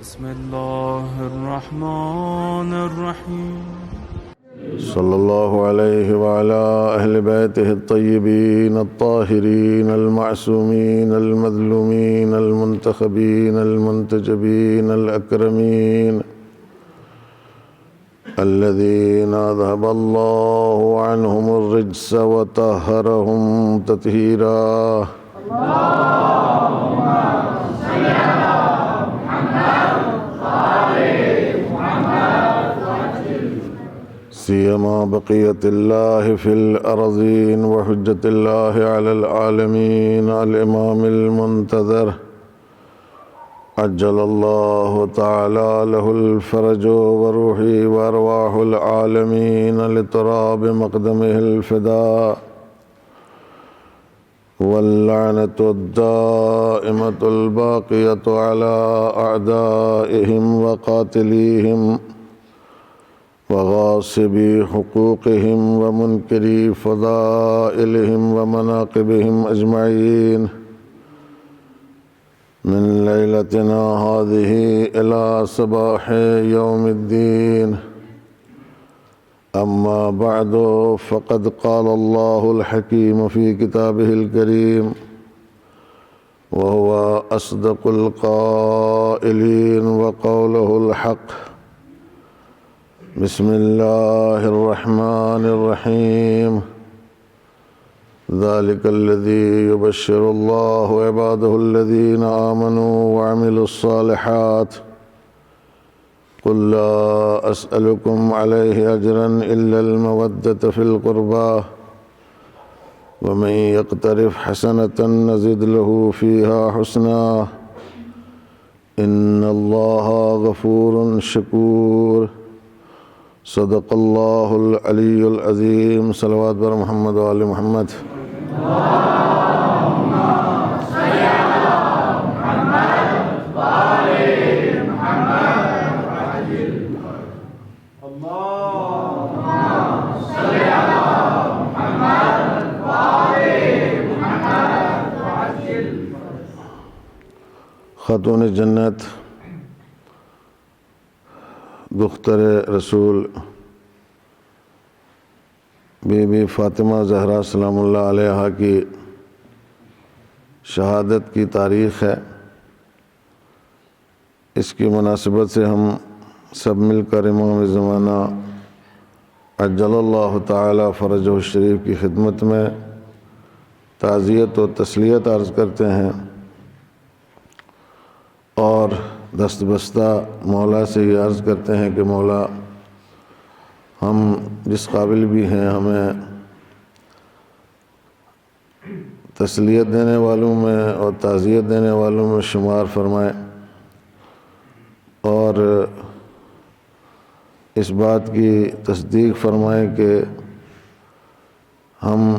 بسم الله الرحمن الرحيم. صلى الله عليه وعلى أهل بيته الطيبين الطاهرين المعصومين المظلومين المنتخبين المنتجبين الأكرمين الذين أذهب الله عنهم الرجس وطهرهم تطهيرا. سيما بقية الله في الأرضين وحجة الله على العالمين الإمام المنتظر عجل الله تعالى له الفرج وروحي وأرواح العالمين لتراب مقدمه الفداء واللعنة الدائمة الباقية على أعدائهم وقاتليهم وغاصبي حقوقهم ومنكري فضائلهم ومناقبهم أجمعين من ليلتنا هذه إلى صباح يوم الدين. أما بعد فقد قال الله الحكيم في كتابه الكريم وهو أصدق القائلين وقوله الحق. بسم الله الرحمن الرحيم. ذلك الذي يبشر الله عباده الذين آمنوا وعملوا الصالحات قل لا أسألكم عليه أجرا إلا المودة في القربى ومن يقترف حسنة نزد له فيها حسنا إن الله غفور شكور. صدق اللہ العلی العظیم. صلوات بر محمد و آل محمد. خاتون جنت دختر رسول بی بی فاطمہ زہرا سلام اللہ علیہا کی شہادت کی تاریخ ہے. اس کی مناسبت سے ہم سب مل کر امام زمانہ عجل اللہ تعالی فرجہ الشریف کی خدمت میں تعزیت و تسلیت عرض کرتے ہیں اور دست بستہ مولا سے یہ عرض کرتے ہیں کہ مولا ہم جس قابل بھی ہیں ہمیں تسلیت دینے والوں میں اور تعزیت دینے والوں میں شمار فرمائیں اور اس بات کی تصدیق فرمائیں کہ ہم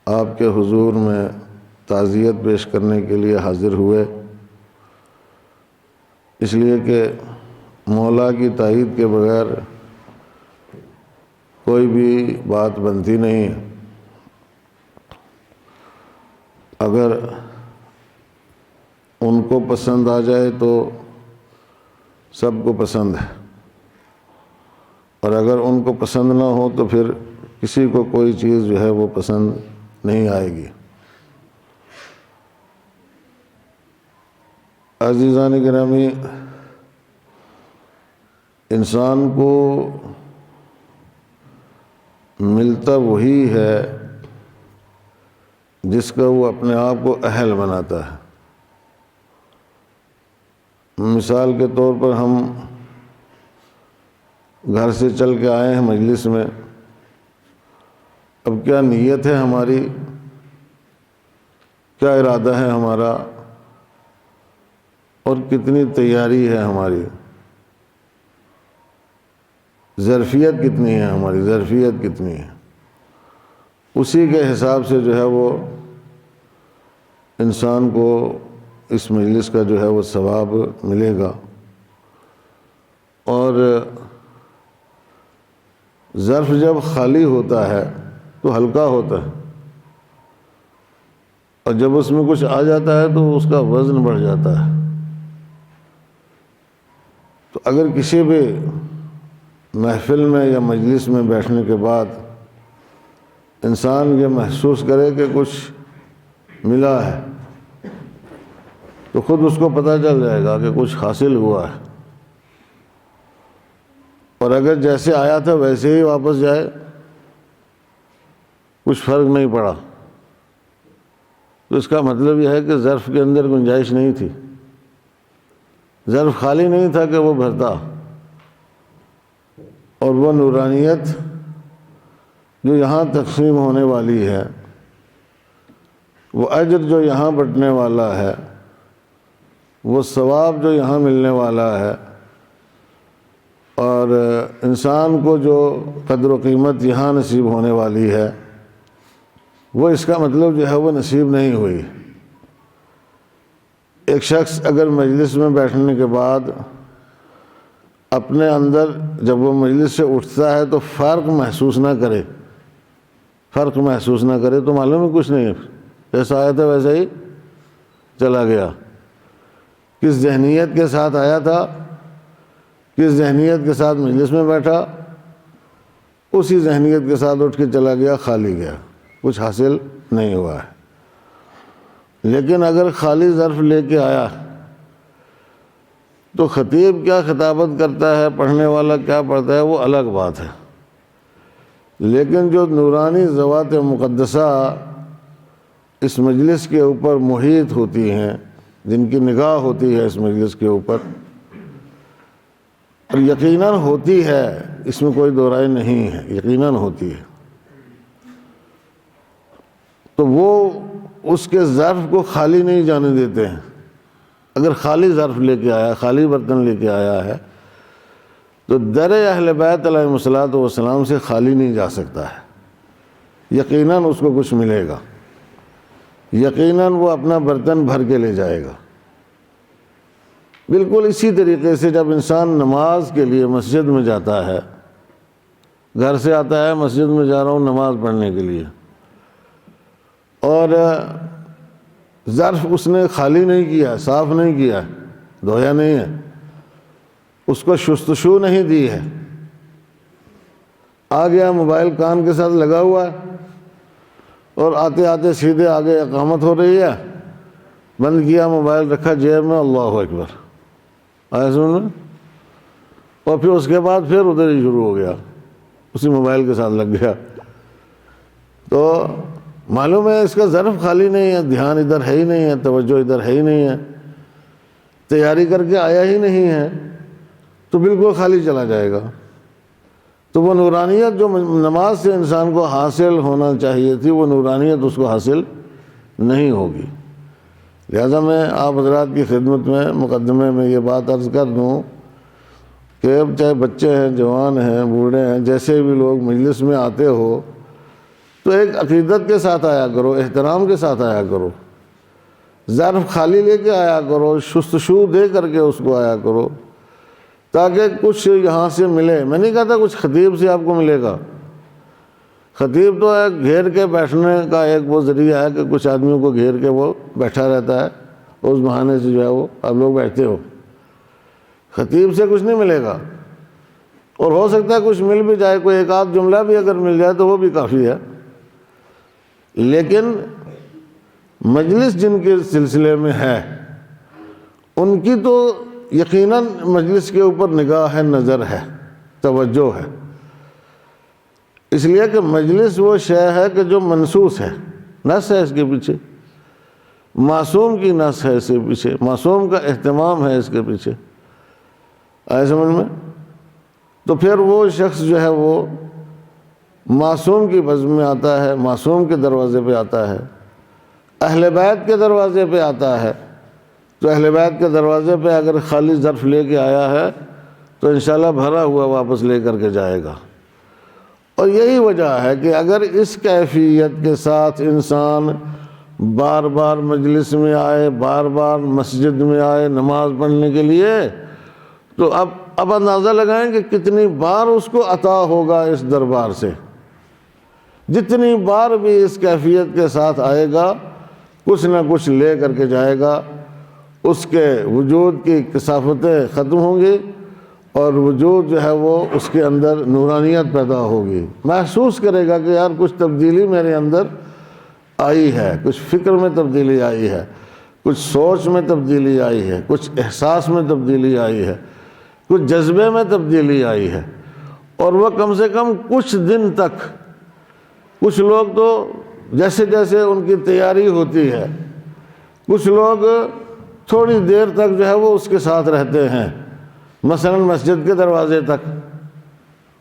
آپ کے حضور میں تعزیت پیش کرنے کے لیے حاضر ہوئے، اس لیے کہ مولا کی تائید کے بغیر کوئی بھی بات بنتی نہیں ہے. اگر ان کو پسند آ جائے تو سب کو پسند ہے، اور اگر ان کو پسند نہ ہو تو پھر کسی کو کوئی چیز جو ہے وہ پسند نہیں آئے گی. عزیزان گرامی، انسان کو ملتا وہی ہے جس کا وہ اپنے آپ کو اہل بناتا ہے. مثال کے طور پر ہم گھر سے چل کے آئے ہیں مجلس میں، اب کیا نیت ہے ہماری، کیا ارادہ ہے ہمارا اور کتنی تیاری ہے ہماری، ظرفیت کتنی ہے ہماری، ظرفیت کتنی ہے، اسی کے حساب سے جو ہے وہ انسان کو اس مجلس کا جو ہے وہ ثواب ملے گا. اور ظرف جب خالی ہوتا ہے تو ہلکا ہوتا ہے، اور جب اس میں کچھ آ جاتا ہے تو اس کا وزن بڑھ جاتا ہے. تو اگر کسی بھی محفل میں یا مجلس میں بیٹھنے کے بعد انسان یہ محسوس کرے کہ کچھ ملا ہے تو خود اس کو پتہ چل جائے گا کہ کچھ حاصل ہوا ہے، اور اگر جیسے آیا تھا ویسے ہی واپس جائے کچھ فرق نہیں پڑا تو اس کا مطلب یہ ہے کہ ظرف کے اندر گنجائش نہیں تھی، ظرف خالی نہیں تھا کہ وہ بھرتا، اور وہ نورانیت جو یہاں تقسیم ہونے والی ہے، وہ اجر جو یہاں بٹنے والا ہے، وہ ثواب جو یہاں ملنے والا ہے، اور انسان کو جو قدر و قیمت یہاں نصیب ہونے والی ہے، وہ اس کا مطلب جو ہے وہ نصیب نہیں ہوئی۔ ایک شخص اگر مجلس میں بیٹھنے کے بعد اپنے اندر جب وہ مجلس سے اٹھتا ہے تو فرق محسوس نہ کرے تو معلوم ہے کچھ نہیں، جیسا آیا تھا ویسا ہی چلا گیا۔ کس ذہنیت کے ساتھ آیا تھا، کس ذہنیت کے ساتھ مجلس میں بیٹھا، اسی ذہنیت کے ساتھ اٹھ کے چلا گیا، خالی گیا، کچھ حاصل نہیں ہوا ہے۔ لیکن اگر خالی ظرف لے کے آیا تو خطیب کیا خطابت کرتا ہے، پڑھنے والا کیا پڑھتا ہے، وہ الگ بات ہے، لیکن جو نورانی ذوات مقدسہ اس مجلس کے اوپر محیط ہوتی ہیں، جن کی نگاہ ہوتی ہے اس مجلس کے اوپر، اور یقیناً ہوتی ہے، اس میں کوئی دو رائے نہیں ہے، یقیناً ہوتی ہے، تو وہ اس کے ظرف کو خالی نہیں جانے دیتے ہیں۔ اگر خالی ظرف لے کے آیا، خالی برتن لے کے آیا ہے تو در اہل بیت علیہم الصلوۃ والسلام سے خالی نہیں جا سکتا ہے، یقیناً اس کو کچھ ملے گا، یقیناً وہ اپنا برتن بھر کے لے جائے گا۔ بالکل اسی طریقے سے جب انسان نماز کے لیے مسجد میں جاتا ہے، گھر سے آتا ہے مسجد میں جا رہا ہوں نماز پڑھنے کے لیے، اور ظرف اس نے خالی نہیں کیا، صاف نہیں کیا، دھویا نہیں ہے، اس کو شستشو نہیں دی ہے، آ گیا موبائل کان کے ساتھ لگا ہوا ہے، اور آتے آتے سیدھے آگے اقامت ہو رہی ہے، بند کیا موبائل، رکھا جیب میں، اللہ اکبر، آیا سن میں، اور پھر اس کے بعد پھر ادھر ہی شروع ہو گیا، اسی موبائل کے ساتھ لگ گیا، تو معلوم ہے اس کا ظرف خالی نہیں ہے، دھیان ادھر ہے ہی نہیں ہے، توجہ ادھر ہے ہی نہیں ہے، تیاری کر کے آیا ہی نہیں ہے، تو بالکل خالی چلا جائے گا۔ تو وہ نورانیت جو نماز سے انسان کو حاصل ہونا چاہیے تھی، وہ نورانیت اس کو حاصل نہیں ہوگی۔ لہذا میں آپ حضرات کی خدمت میں مقدمے میں یہ بات عرض کر دوں کہ اب چاہے بچے ہیں، جوان ہیں، بوڑھے ہیں، جیسے بھی لوگ مجلس میں آتے ہو تو ایک عقیدت کے ساتھ آیا کرو، احترام کے ساتھ آیا کرو، ظرف خالی لے کے آیا کرو، شستشو دے کر کے اس کو آیا کرو، تاکہ کچھ یہاں سے ملے۔ میں نہیں کہتا کچھ خطیب سے آپ کو ملے گا، خطیب تو ایک گھیر کے بیٹھنے کا ایک وہ ذریعہ ہے کہ کچھ آدمیوں کو گھیر کے وہ بیٹھا رہتا ہے، اس بہانے سے جو ہے وہ آپ لوگ بیٹھتے ہو، خطیب سے کچھ نہیں ملے گا، اور ہو سکتا ہے کچھ مل بھی جائے، کوئی ایک آدھ جملہ بھی اگر مل جائے تو وہ بھی کافی ہے، لیکن مجلس جن کے سلسلے میں ہے ان کی تو یقیناً مجلس کے اوپر نگاہ ہے، نظر ہے، توجہ ہے، اس لیے کہ مجلس وہ شے ہے کہ جو منسوس ہے، نص ہے اس کے پیچھے، معصوم کی نص ہے اس کے پیچھے، معصوم کا اہتمام ہے اس کے پیچھے، آئے سمجھ میں؟ تو پھر وہ شخص جو ہے وہ معصوم کی بزم میں آتا ہے، معصوم کے دروازے پہ آتا ہے، اہل بیت کے دروازے پہ آتا ہے، تو اہل بیت کے دروازے پہ اگر خالی ظرف لے کے آیا ہے تو انشاءاللہ بھرا ہوا واپس لے کر کے جائے گا۔ اور یہی وجہ ہے کہ اگر اس کیفیت کے ساتھ انسان بار بار مجلس میں آئے، بار بار مسجد میں آئے نماز پڑھنے کے لیے، تو اب اندازہ لگائیں کہ کتنی بار اس کو عطا ہوگا اس دربار سے۔ جتنی بار بھی اس کیفیت کے ساتھ آئے گا کچھ نہ کچھ لے کر کے جائے گا، اس کے وجود کی کثافتیں ختم ہوں گی، اور وجود جو ہے وہ اس کے اندر نورانیت پیدا ہوگی، محسوس کرے گا کہ یار کچھ تبدیلی میرے اندر آئی ہے، کچھ فکر میں تبدیلی آئی ہے، کچھ سوچ میں تبدیلی آئی ہے، کچھ احساس میں تبدیلی آئی ہے، کچھ جذبے میں تبدیلی آئی ہے۔ اور وہ کم سے کم کچھ دن تک، کچھ لوگ تو جیسے جیسے ان کی تیاری ہوتی ہے، کچھ لوگ تھوڑی دیر تک جو ہے وہ اس کے ساتھ رہتے ہیں، مثلا مسجد کے دروازے تک،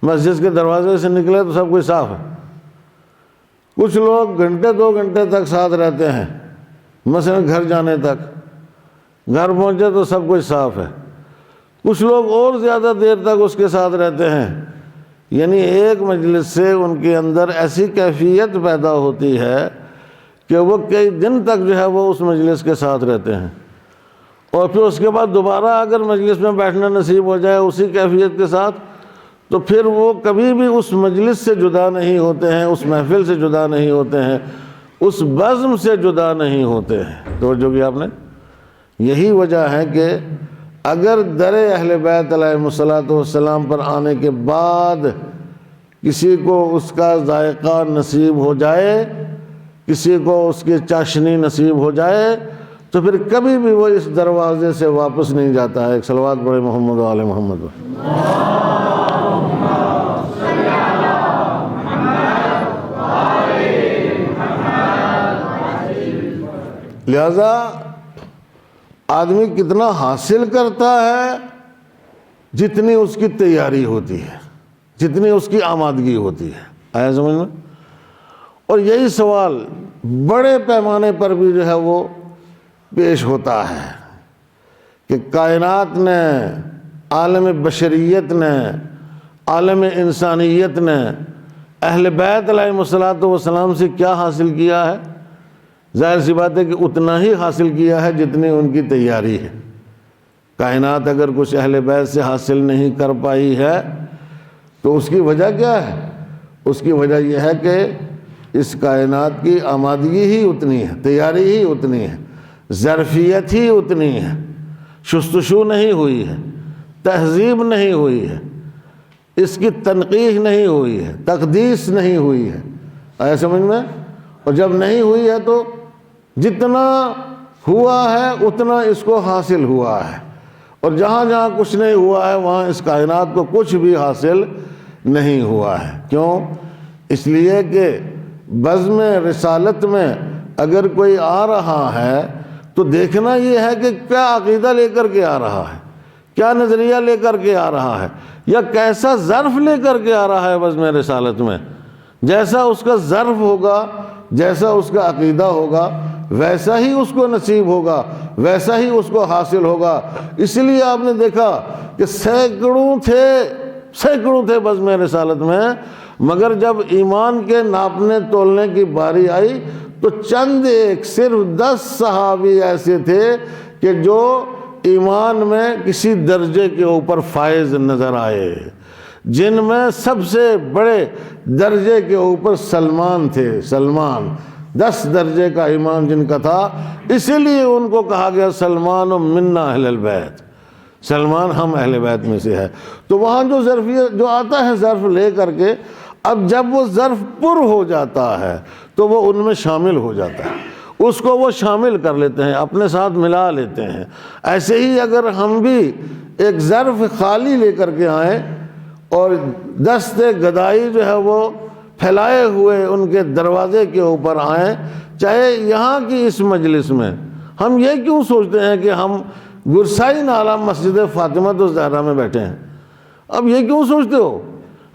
مسجد کے دروازے سے نکلے تو سب کچھ صاف ہے۔ کچھ لوگ گھنٹے 2 گھنٹے تک ساتھ رہتے ہیں، مثلا گھر جانے تک، گھر پہنچے تو سب کچھ صاف ہے۔ کچھ لوگ اور زیادہ دیر تک اس کے ساتھ رہتے ہیں، یعنی ایک مجلس سے ان کے اندر ایسی کیفیت پیدا ہوتی ہے کہ وہ کئی دن تک جو ہے وہ اس مجلس کے ساتھ رہتے ہیں، اور پھر اس کے بعد دوبارہ اگر مجلس میں بیٹھنا نصیب ہو جائے اسی کیفیت کے ساتھ، تو پھر وہ کبھی بھی اس مجلس سے جدا نہیں ہوتے ہیں، اس محفل سے جدا نہیں ہوتے ہیں، اس بزم سے جدا نہیں ہوتے ہیں۔ توجہ کی آپ نے؟ یہی وجہ ہے کہ اگر در اہل بیت علیہ الصلوۃ والسلام پر آنے کے بعد کسی کو اس کا ذائقہ نصیب ہو جائے، کسی کو اس کی چاشنی نصیب ہو جائے، تو پھر کبھی بھی وہ اس دروازے سے واپس نہیں جاتا ہے۔ ایک صلوات پڑھے محمد و آل محمد۔ لہذا آدمی کتنا حاصل کرتا ہے جتنی اس کی تیاری ہوتی ہے، جتنی اس کی آمادگی ہوتی ہے۔ آیا سمجھ میں؟ اور یہی سوال بڑے پیمانے پر بھی جو ہے وہ پیش ہوتا ہے کہ کائنات نے، عالم بشریت نے، عالم انسانیت نے اہل بیت علیہ الصلوۃ والسلام سے کیا حاصل کیا ہے؟ ظاہر سی بات ہے کہ اتنا ہی حاصل کیا ہے جتنی ان کی تیاری ہے۔ کائنات اگر کچھ اہل بیت سے حاصل نہیں کر پائی ہے تو اس کی وجہ کیا ہے؟ اس کی وجہ یہ ہے کہ اس کائنات کی آمادگی ہی اتنی ہے، تیاری ہی اتنی ہے، ظرفیت ہی اتنی ہے، شستشو نہیں ہوئی ہے، تہذیب نہیں ہوئی ہے، اس کی تنقیح نہیں ہوئی ہے، تقدیس نہیں ہوئی ہے۔ آیا سمجھ میں؟ اور جب نہیں ہوئی ہے تو جتنا ہوا ہے اتنا اس کو حاصل ہوا ہے، اور جہاں جہاں کچھ نہیں ہوا ہے وہاں اس کائنات کو کچھ بھی حاصل نہیں ہوا ہے۔ کیوں؟ اس لیے کہ بزم رسالت میں اگر کوئی آ رہا ہے تو دیکھنا یہ ہے کہ کیا عقیدہ لے کر کے آ رہا ہے، کیا نظریہ لے کر کے آ رہا ہے، یا کیسا ظرف لے کر کے آ رہا ہے بزم رسالت میں۔ جیسا اس کا ظرف ہوگا، جیسا اس کا عقیدہ ہوگا، ویسا ہی اس کو نصیب ہوگا، ویسا ہی اس کو حاصل ہوگا۔ اس لیے آپ نے دیکھا کہ سینکڑوں تھے بزم رسالت میں، مگر جب ایمان کے ناپنے تولنے کی باری آئی تو چند ایک، صرف 10 صحابی ایسے تھے کہ جو ایمان میں کسی درجے کے اوپر فائز نظر آئے، جن میں سب سے بڑے درجے کے اوپر سلمان تھے۔ سلمان 10 درجے کا ایمان جن کا تھا، اسی لیے ان کو کہا گیا سلمان منا اہل البیت، سلمان ہم اہل بیت میں سے ہے۔ تو وہاں جو ظرفیت جو آتا ہے ظرف لے کر کے، اب جب وہ ظرف پر ہو جاتا ہے تو وہ ان میں شامل ہو جاتا ہے، اس کو وہ شامل کر لیتے ہیں، اپنے ساتھ ملا لیتے ہیں۔ ایسے ہی اگر ہم بھی ایک ظرف خالی لے کر کے آئیں اور دست گدائی جو ہے وہ پھیلائے ہوئے ان کے دروازے کے اوپر آئیں، چاہے یہاں کی اس مجلس میں، ہم یہ کیوں سوچتے ہیں کہ ہم گرسائی نالہ مسجد فاطمہ الزہرا میں بیٹھے ہیں؟ اب یہ کیوں سوچتے ہو؟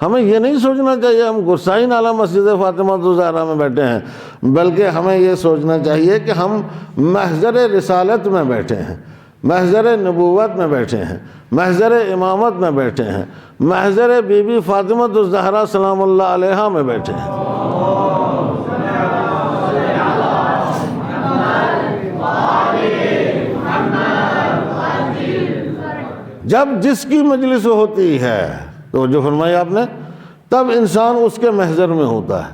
ہمیں یہ نہیں سوچنا چاہیے ہم گرسائی نالہ مسجد فاطمہ الزہرا میں بیٹھے ہیں، بلکہ ہمیں یہ سوچنا چاہیے کہ ہم محضر رسالت میں بیٹھے ہیں، محضر نبوت میں بیٹھے ہیں، محضر امامت میں بیٹھے ہیں، محضر بی بی فاطمہ الزہرا سلام اللہ علیہا میں بیٹھے ہیں۔ جب جس کی مجلس ہوتی ہے تو جو فرمایا آپ نے، تب انسان اس کے محضر میں ہوتا ہے،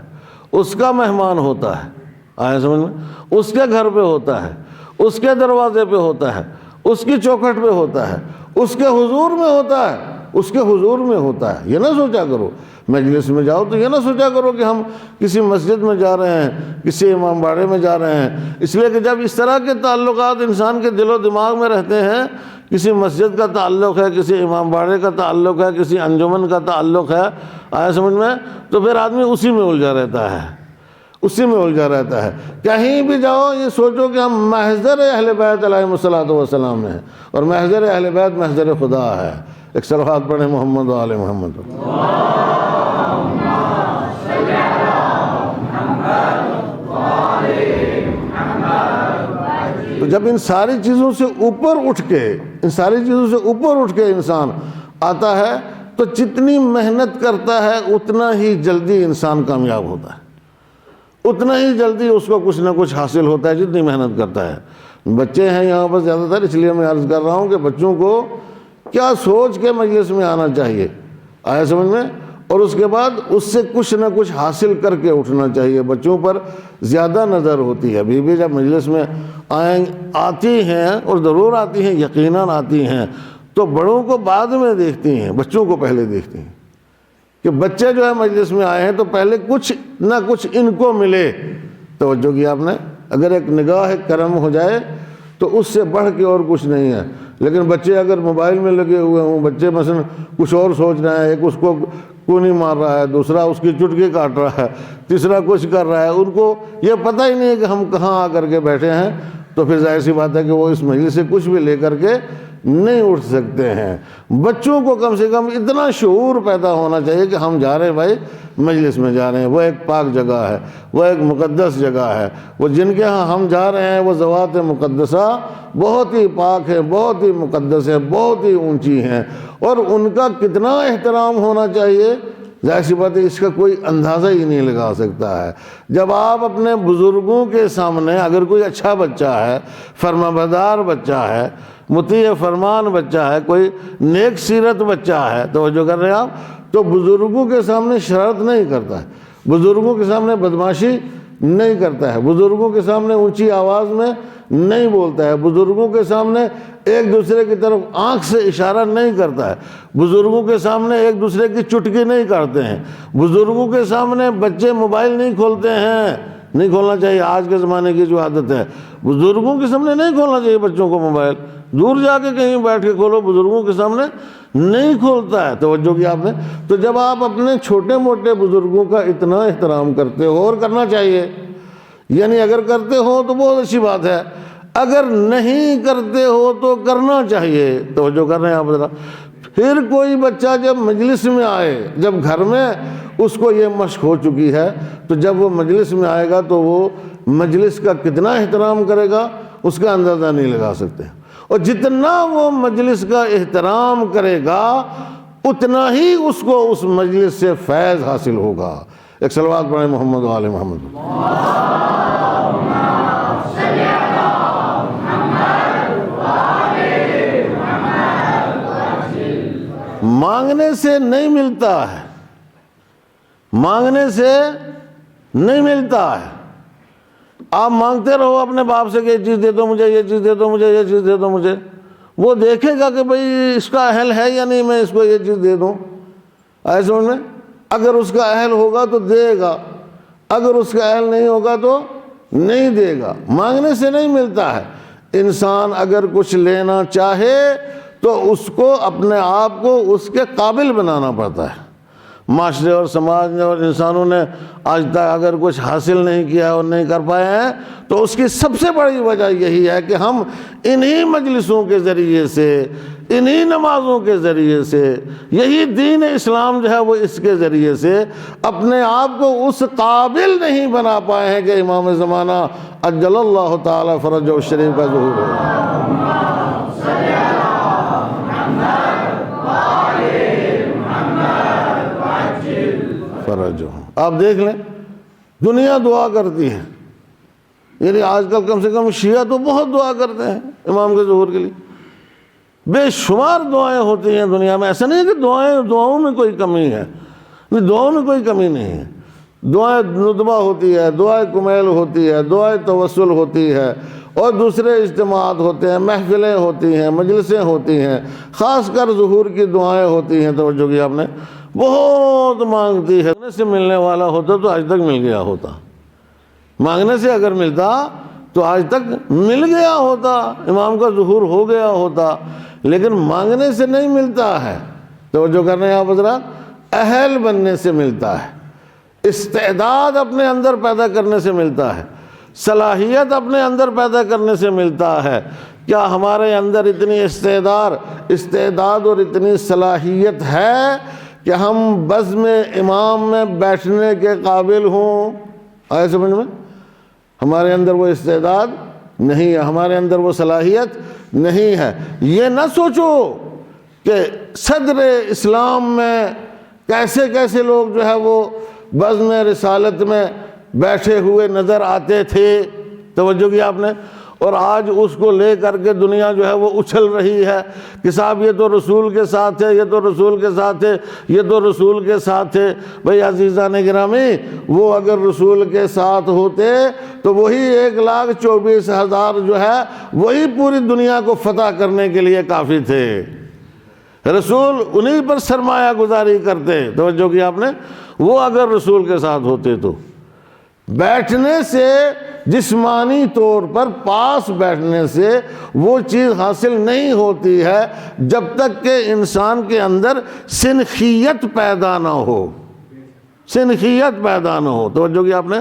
اس کا مہمان ہوتا ہے۔ آیا سمجھ میں؟ اس کے گھر پہ ہوتا ہے، اس کے دروازے پہ ہوتا ہے، اس کی چوکھٹ پہ ہوتا ہے، اس کے حضور میں ہوتا ہے، اس کے حضور میں ہوتا ہے۔ یہ نہ سوچا کرو مجلس میں جاؤ تو یہ نہ سوچا کرو کہ ہم کسی مسجد میں جا رہے ہیں، کسی امام باڑے میں جا رہے ہیں، اس لیے کہ جب اس طرح کے تعلقات انسان کے دل و دماغ میں رہتے ہیں، کسی مسجد کا تعلق ہے، کسی امام باڑے کا تعلق ہے، کسی انجمن کا تعلق ہے، آیا سمجھ میں، تو پھر آدمی اسی میں الجھا رہتا ہے، اسی میں الجھا رہتا ہے۔ کہیں بھی جاؤ یہ سوچو کہ ہم محضر اہل بیت علیہم الصلوۃ والسلام میں ہیں، اور محضر اہل بیت محضر خدا ہے۔ ایک صلوات پڑھیں محمد و آل محمد۔ تو جب ان ساری چیزوں سے اوپر اٹھ کے انسان آتا ہے تو جتنی محنت کرتا ہے اتنا ہی جلدی انسان کامیاب ہوتا ہے، اتنا ہی جلدی اس کو کچھ نہ کچھ حاصل ہوتا ہے جتنی محنت کرتا ہے۔ بچے ہیں یہاں پر زیادہ تر، اس لیے میں عرض کر رہا ہوں کہ بچوں کو کیا سوچ کے مجلس میں آنا چاہیے، آیا سمجھ میں، اور اس کے بعد اس سے کچھ نہ کچھ حاصل کر کے اٹھنا چاہیے۔ بچوں پر زیادہ نظر ہوتی ہے، بیوی جب مجلس میں آتی ہیں، اور ضرور آتی ہیں، یقیناً آتی ہیں، تو بڑوں کو بعد میں دیکھتی ہیں، بچوں کو پہلے دیکھتی ہیں کہ بچے جو ہے مجلس میں آئے ہیں تو پہلے کچھ نہ کچھ ان کو ملے۔ توجہ کی آپ نے، اگر ایک نگاہ کرم ہو جائے تو اس سے بڑھ کے اور کچھ نہیں ہے۔ لیکن بچے اگر موبائل میں لگے ہوئے ہوں، بچے مثلا کچھ اور سوچ رہے ہیں، ایک اس کو کونی مار رہا ہے، دوسرا اس کی چٹکی کاٹ رہا ہے، تیسرا کچھ کر رہا ہے، ان کو یہ پتہ ہی نہیں ہے کہ ہم کہاں آ کر کے بیٹھے ہیں، تو پھر ظاہر سی بات ہے کہ وہ اس مجلس سے کچھ بھی لے کر کے نہیں اٹھ سکتے ہیں۔ بچوں کو کم سے کم اتنا شعور پیدا ہونا چاہیے کہ ہم جا رہے ہیں بھائی مجلس میں جا رہے ہیں، وہ ایک پاک جگہ ہے، وہ ایک مقدس جگہ ہے، وہ جن کے ہاں ہم جا رہے ہیں وہ ذوات مقدسہ بہت ہی پاک ہے، بہت ہی مقدس ہے، بہت ہی اونچی ہیں، اور ان کا کتنا احترام ہونا چاہیے ظاہر سی بات ہے اس کا کوئی اندازہ ہی نہیں لگا سکتا ہے۔ جب آپ اپنے بزرگوں کے سامنے، اگر کوئی اچھا بچہ ہے، فرمانبردار بچہ ہے، مطیع فرمان بچہ ہے، کوئی نیک سیرت بچہ ہے، توجہ کر رہے ہیں آپ، تو بزرگوں کے سامنے شرارت نہیں کرتا ہے، بزرگوں کے سامنے بدمعاشی نہیں کرتا ہے، بزرگوں کے سامنے اونچی آواز میں نہیں بولتا ہے، بزرگوں کے سامنے ایک دوسرے کی طرف آنکھ سے اشارہ نہیں کرتا ہے، بزرگوں کے سامنے ایک دوسرے کی چٹکی نہیں کرتے ہیں، بزرگوں کے سامنے بچے موبائل نہیں کھولتے ہیں، نہیں کھولنا چاہیے، آج کے زمانے کی جو عادت ہے، بزرگوں کے سامنے نہیں کھولنا چاہیے بچوں کو موبائل، دور جا کے کہیں بیٹھ کے کھولو، بزرگوں کے سامنے نہیں کھولتا ہے۔ توجہ کی آپ نے، تو جب آپ اپنے چھوٹے موٹے بزرگوں کا اتنا احترام کرتے ہو، اور کرنا چاہیے، یعنی اگر کرتے ہو تو بہت اچھی بات ہے، اگر نہیں کرتے ہو تو کرنا چاہیے۔ توجہ کر رہے ہیں آپ ذرا، پھر کوئی بچہ جب مجلس میں آئے، جب گھر میں اس کو یہ مشق ہو چکی ہے، تو جب وہ مجلس میں آئے گا تو وہ مجلس کا کتنا احترام کرے گا اس کا اندازہ نہیں لگا سکتے، اور جتنا وہ مجلس کا احترام کرے گا اتنا ہی اس کو اس مجلس سے فیض حاصل ہوگا۔ ایک صلوات پڑھیں محمد و آل محمد۔ مانگنے سے نہیں ملتا ہے، مانگنے سے نہیں ملتا ہے۔ آپ مانگتے رہو اپنے باپ سے کہ یہ چیز دے دو مجھے، یہ چیز دے دو مجھے، یہ چیز دے دو مجھے، وہ دیکھے گا کہ بھئی اس کا اہل ہے یا نہیں میں اس کو یہ چیز دے دوں، ایسے میں اگر اس کا اہل ہوگا تو دے گا، اگر اس کا اہل نہیں ہوگا تو نہیں دے گا۔ مانگنے سے نہیں ملتا ہے۔ انسان اگر کچھ لینا چاہے تو اس کو اپنے آپ کو اس کے قابل بنانا پڑتا ہے۔ معاشرے اور سماج نے اور انسانوں نے آج تک اگر کچھ حاصل نہیں کیا اور نہیں کر پائے ہیں تو اس کی سب سے بڑی وجہ یہی ہے کہ ہم انہی مجلسوں کے ذریعے سے، انہی نمازوں کے ذریعے سے، یہی دین اسلام جو ہے وہ اس کے ذریعے سے اپنے آپ کو اس قابل نہیں بنا پائے ہیں کہ امام زمانہ عجل اللہ تعالی فرجہ الشریف کا ظہور ہو۔ آپ دیکھ لیں دنیا دعا کرتی ہے، یعنی آج کل کم سے کم شیعہ تو بہت دعا کرتے ہیں امام کے ظہور کے لیے، بے شمار دعائیں ہوتی ہیں دنیا میں۔ ایسا نہیں ہے کہ دعاؤں میں کوئی کمی ہے، دعاؤں میں کوئی کمی نہیں ہے، دعائیں ندبہ ہوتی ہے، دعائیں کمیل ہوتی ہے، دعائیں توسل ہوتی ہے، اور دوسرے اجتماعات ہوتے ہیں، محفلیں ہوتی ہیں، مجلسیں ہوتی ہیں، خاص کر ظہور کی دعائیں ہوتی ہیں، توجہ کی آپ نے، بہت مانگتی ہے۔ مانگنے سے ملنے والا ہوتا تو آج تک مل گیا ہوتا، مانگنے سے اگر ملتا تو آج تک مل گیا ہوتا، امام کا ظہور ہو گیا ہوتا، لیکن مانگنے سے نہیں ملتا ہے، توجہ کرنے ہیں آپ حضرات، اہل بننے سے ملتا ہے، استعداد اپنے اندر پیدا کرنے سے ملتا ہے، صلاحیت اپنے اندر پیدا کرنے سے ملتا ہے۔ کیا ہمارے اندر اتنی استعداد اور اتنی صلاحیت ہے کہ ہم بزم امام میں بیٹھنے کے قابل ہوں؟ آئے سمجھ میں؟ ہمارے اندر وہ استعداد نہیں ہے، ہمارے اندر وہ صلاحیت نہیں ہے۔ یہ نہ سوچو کہ صدر اسلام میں کیسے کیسے لوگ جو ہے وہ بزم رسالت میں بیٹھے ہوئے نظر آتے تھے، توجہ کی آپ نے، اور آج اس کو لے کر کے دنیا جو ہے وہ اچھل رہی ہے کہ صاحب یہ تو رسول کے ساتھ ہے، یہ تو رسول کے ساتھ ہے، یہ تو رسول کے ساتھ ہے۔ بھئی عزیزان گرامی، وہ اگر رسول کے ساتھ ہوتے تو وہی 1,24,000 جو ہے وہی پوری دنیا کو فتح کرنے کے لیے کافی تھے۔ رسول انہی پر سرمایہ گزاری کرتے، توجہ کی آپ نے، وہ اگر رسول کے ساتھ ہوتے تو۔ بیٹھنے سے، جسمانی طور پر پاس بیٹھنے سے وہ چیز حاصل نہیں ہوتی ہے جب تک کہ انسان کے اندر سنخیت پیدا نہ ہو، سنخیت پیدا نہ ہو، توجہ کی آپ نے۔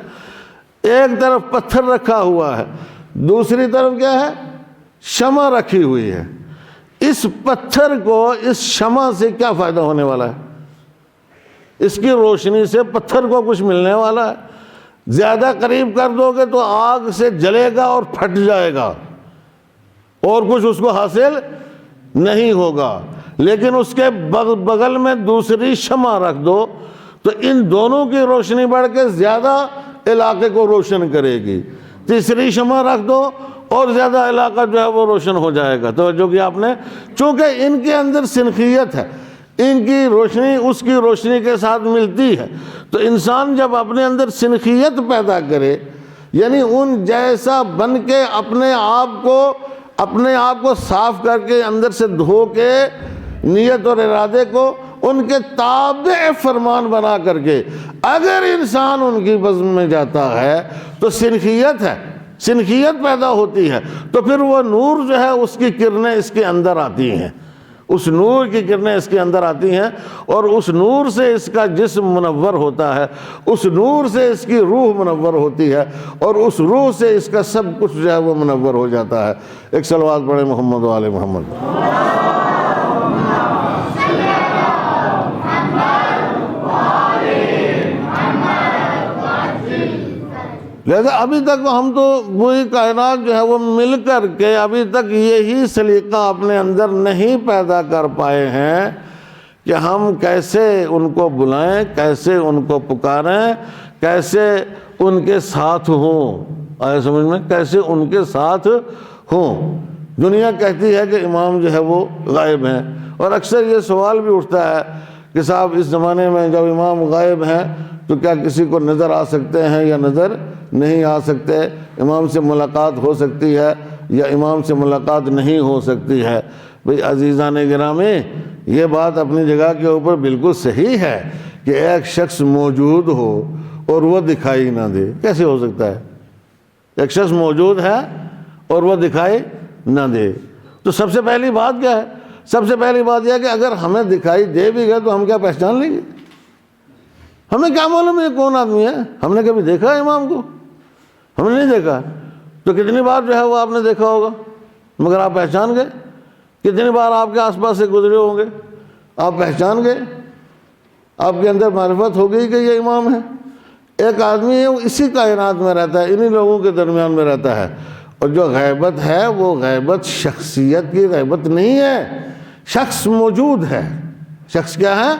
ایک طرف پتھر رکھا ہوا ہے، دوسری طرف کیا ہے؟ شمع رکھی ہوئی ہے۔ اس پتھر کو اس شمع سے کیا فائدہ ہونے والا ہے؟ اس کی روشنی سے پتھر کو کچھ ملنے والا ہے؟ زیادہ قریب کر دو گے تو آگ سے جلے گا اور پھٹ جائے گا اور کچھ اس کو حاصل نہیں ہوگا۔ لیکن اس کے بغل میں دوسری شمع رکھ دو تو ان دونوں کی روشنی بڑھ کے زیادہ علاقے کو روشن کرے گی، تیسری شمع رکھ دو اور زیادہ علاقہ جو ہے وہ روشن ہو جائے گا، توجہ کی آپ نے۔ چونکہ ان کے اندر سنخیت ہے، ان کی روشنی اس کی روشنی کے ساتھ ملتی ہے، تو انسان جب اپنے اندر سنخیت پیدا کرے، یعنی ان جیسا بن کے اپنے آپ کو صاف کر کے اندر سے دھو کے نیت اور ارادے کو ان کے تابع فرمان بنا کر کے اگر انسان ان کی بزم میں جاتا ہے تو سنخیت ہے، سنخیت پیدا ہوتی ہے، تو پھر وہ نور جو ہے اس کی کرنیں اس کے اندر آتی ہیں، اس نور کی کرنیں اس کے اندر آتی ہیں، اور اس نور سے اس کا جسم منور ہوتا ہے، اس نور سے اس کی روح منور ہوتی ہے، اور اس روح سے اس کا سب کچھ جو ہے وہ منور ہو جاتا ہے۔ ایک صلوات پڑھیں محمد و آل محمد۔ لہذا ابھی تک ہم تو پوری کائنات جو ہے وہ مل کر کے ابھی تک یہی سلیقہ اپنے اندر نہیں پیدا کر پائے ہیں کہ ہم کیسے ان کو بلائیں، کیسے ان کو پکاریں، کیسے ان کے ساتھ ہوں۔ آئے سمجھ میں؟ کیسے ان کے ساتھ ہوں۔ دنیا کہتی ہے کہ امام جو ہے وہ غائب ہیں، اور اکثر یہ سوال بھی اٹھتا ہے کہ صاحب اس زمانے میں جب امام غائب ہیں تو کیا کسی کو نظر آ سکتے ہیں یا نظر نہیں آ سکتے؟ امام سے ملاقات ہو سکتی ہے یا امام سے ملاقات نہیں ہو سکتی ہے؟ بھئی عزیزان گرامی، یہ بات اپنی جگہ کے اوپر بالکل صحیح ہے کہ ایک شخص موجود ہو اور وہ دکھائی نہ دے، کیسے ہو سکتا ہے؟ ایک شخص موجود ہے اور وہ دکھائی نہ دے، تو سب سے پہلی بات کیا ہے؟ سب سے پہلی بات یہ ہے کہ اگر ہمیں دکھائی دے بھی گئے تو ہم کیا پہچان لیں گے؟ ہمیں کیا معلوم ہے یہ کون آدمی ہے؟ ہم نے کبھی دیکھا ہے امام کو؟ ہم نے نہیں دیکھا، تو کتنی بار جو ہے وہ آپ نے دیکھا ہوگا، مگر آپ پہچان گئے؟ کتنی بار آپ کے آس پاس سے گزرے ہوں گے، آپ پہچان گئے، آپ کے اندر معرفت ہو گئی کہ یہ امام ہے۔ ایک آدمی ہے، وہ اسی کائنات میں رہتا ہے، انہی لوگوں کے درمیان میں رہتا ہے، اور جو غیبت ہے وہ غیبت شخصیت کی غیبت نہیں ہے، شخص موجود ہے۔ شخص کیا ہے؟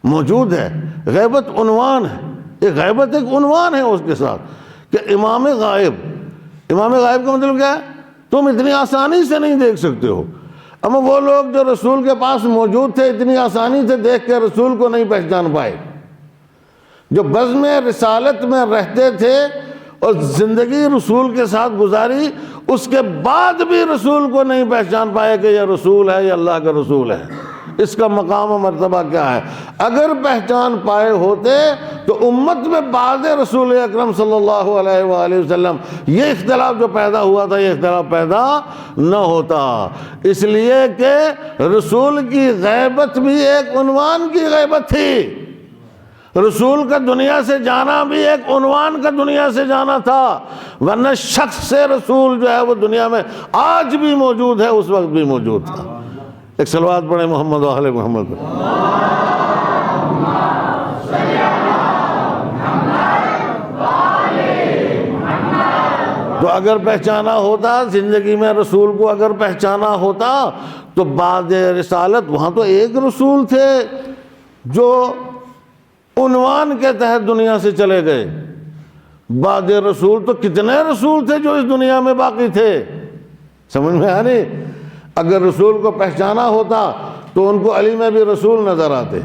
موجود ہے۔ غیبت عنوان ہے، ایک غیبت ایک عنوان ہے اس کے ساتھ کہ امام غائب۔ امام غائب کا مطلب کیا ہے؟ تم اتنی آسانی سے نہیں دیکھ سکتے ہو، اما وہ لوگ جو رسول کے پاس موجود تھے اتنی آسانی سے دیکھ کے رسول کو نہیں پہچان پائے، جو بزم رسالت میں رہتے تھے اور زندگی رسول کے ساتھ گزاری، اس کے بعد بھی رسول کو نہیں پہچان پائے کہ یہ رسول ہے یا اللہ کا رسول ہے، اس کا مقام و مرتبہ کیا ہے؟ اگر پہچان پائے ہوتے تو امت میں بعد رسول اکرم صلی اللہ علیہ وآلہ وسلم یہ اختلاف جو پیدا ہوا تھا یہ اختلاف پیدا نہ ہوتا، اس لیے کہ رسول کی غیبت بھی ایک عنوان کی غیبت تھی، رسول کا دنیا سے جانا بھی ایک عنوان کا دنیا سے جانا تھا، ورنہ شخص سے رسول جو ہے وہ دنیا میں آج بھی موجود ہے، اس وقت بھی موجود تھا۔ ایک صلوات پڑھیں محمد و آل محمد پر۔ تو اگر پہچانا ہوتا زندگی میں رسول کو، اگر پہچانا ہوتا تو بعد رسالت وہاں تو ایک رسول تھے جو عنوان کے تحت دنیا سے چلے گئے، بعد رسول تو کتنے رسول تھے جو اس دنیا میں باقی تھے، سمجھ میں آ نہیں؟ اگر رسول کو پہچانا ہوتا تو ان کو علی میں بھی رسول نظر آتے،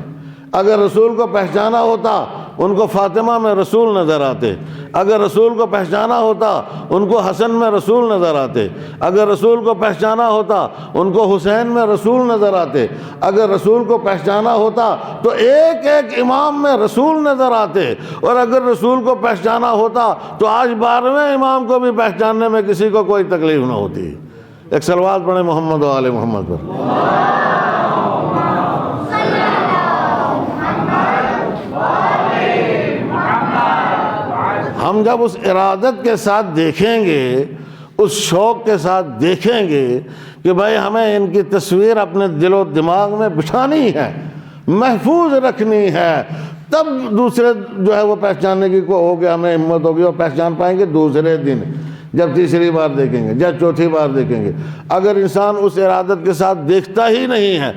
اگر رسول کو پہچانا ہوتا ان کو فاطمہ میں رسول نظر آتے، اگر رسول کو پہچانا ہوتا ان کو حسن میں رسول نظر آتے، اگر رسول کو پہچانا ہوتا ان کو حسین میں رسول نظر آتے، اگر رسول کو پہچانا ہوتا تو ایک ایک امام میں رسول نظر آتے، اور اگر رسول کو پہچانا ہوتا تو آج 12ویں امام کو بھی پہچاننے میں کسی کو کوئی تکلیف نہ ہوتی۔ ایک صلوات پڑھیں محمد و آل محمد پر۔ ہم جب اس ارادت کے ساتھ دیکھیں گے، اس شوق کے ساتھ دیکھیں گے کہ بھائی ہمیں ان کی تصویر اپنے دل و دماغ میں بٹھانی ہے، محفوظ رکھنی ہے، تب دوسرے جو ہے وہ پہچاننے کی کو ہوگی، ہمیں ہمت ہوگی اور پہچان پائیں گے دوسرے دن، جب تیسری بار دیکھیں گے، جب چوتھی بار دیکھیں گے۔ اگر انسان اس ارادت کے ساتھ دیکھتا ہی نہیں ہے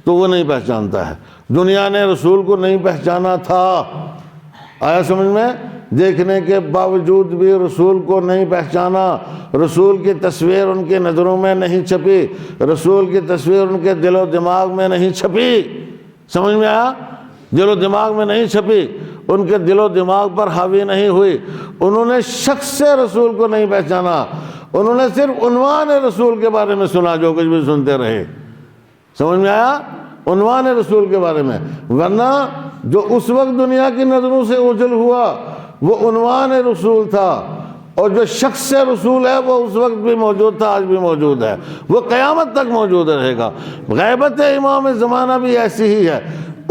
تو وہ نہیں پہچانتا ہے۔ دنیا نے رسول کو نہیں پہچانا تھا، آیا سمجھ میں؟ دیکھنے کے باوجود بھی رسول کو نہیں پہچانا، رسول کی تصویر ان کی نظروں میں نہیں چھپی، رسول کی تصویر ان کے دل و دماغ میں نہیں چھپی، سمجھ میں آیا؟ دل و دماغ میں نہیں چھپی، ان کے دل و دماغ پر حاوی نہیں ہوئی، انہوں نے شخص سے رسول کو نہیں پہچانا، انہوں نے صرف عنوان رسول کے بارے میں سنا، جو کچھ بھی سنتے رہے، سمجھ میں آیا؟ عنوان رسول کے بارے میں، ورنہ جو اس وقت دنیا کی نظروں سے اوجھل ہوا وہ عنوان رسول تھا، اور جو شخص سے رسول ہے وہ اس وقت بھی موجود تھا، آج بھی موجود ہے، وہ قیامت تک موجود رہے گا۔ غیبت امام زمانہ بھی ایسی ہی ہے،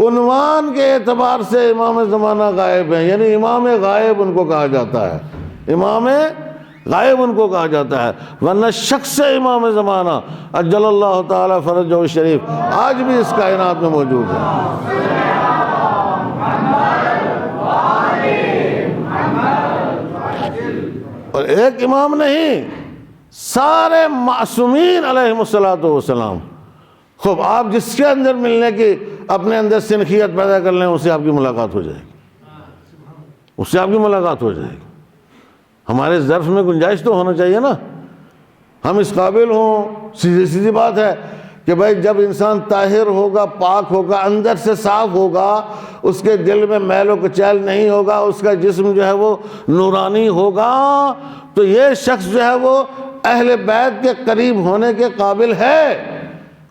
عنوان کے اعتبار سے امام زمانہ غائب ہیں، یعنی امام غائب ان کو کہا جاتا ہے، امام غائب ان کو کہا جاتا ہے، ورنہ شخص امام زمانہ عجل اللہ تعالی فرجہ الشریف آج بھی اس کائنات میں موجود ہے۔ اور ایک امام نہیں، سارے معصومین علیہم السلام، خوب آپ جس کے اندر ملنے کی اپنے اندر سنخیت پیدا کر لیں اس سے آپ کی ملاقات ہو جائے گی، اس سے آپ کی ملاقات ہو جائے گی۔ ہمارے ظرف میں گنجائش تو ہونا چاہیے نا، ہم اس قابل ہوں، سیدھی بات ہے کہ بھائی جب انسان طاہر ہوگا، پاک ہوگا، اندر سے صاف ہوگا، اس کے دل میں میل و کچیل نہیں ہوگا، اس کا جسم جو ہے وہ نورانی ہوگا، تو یہ شخص جو ہے وہ اہل بیت کے قریب ہونے کے قابل ہے۔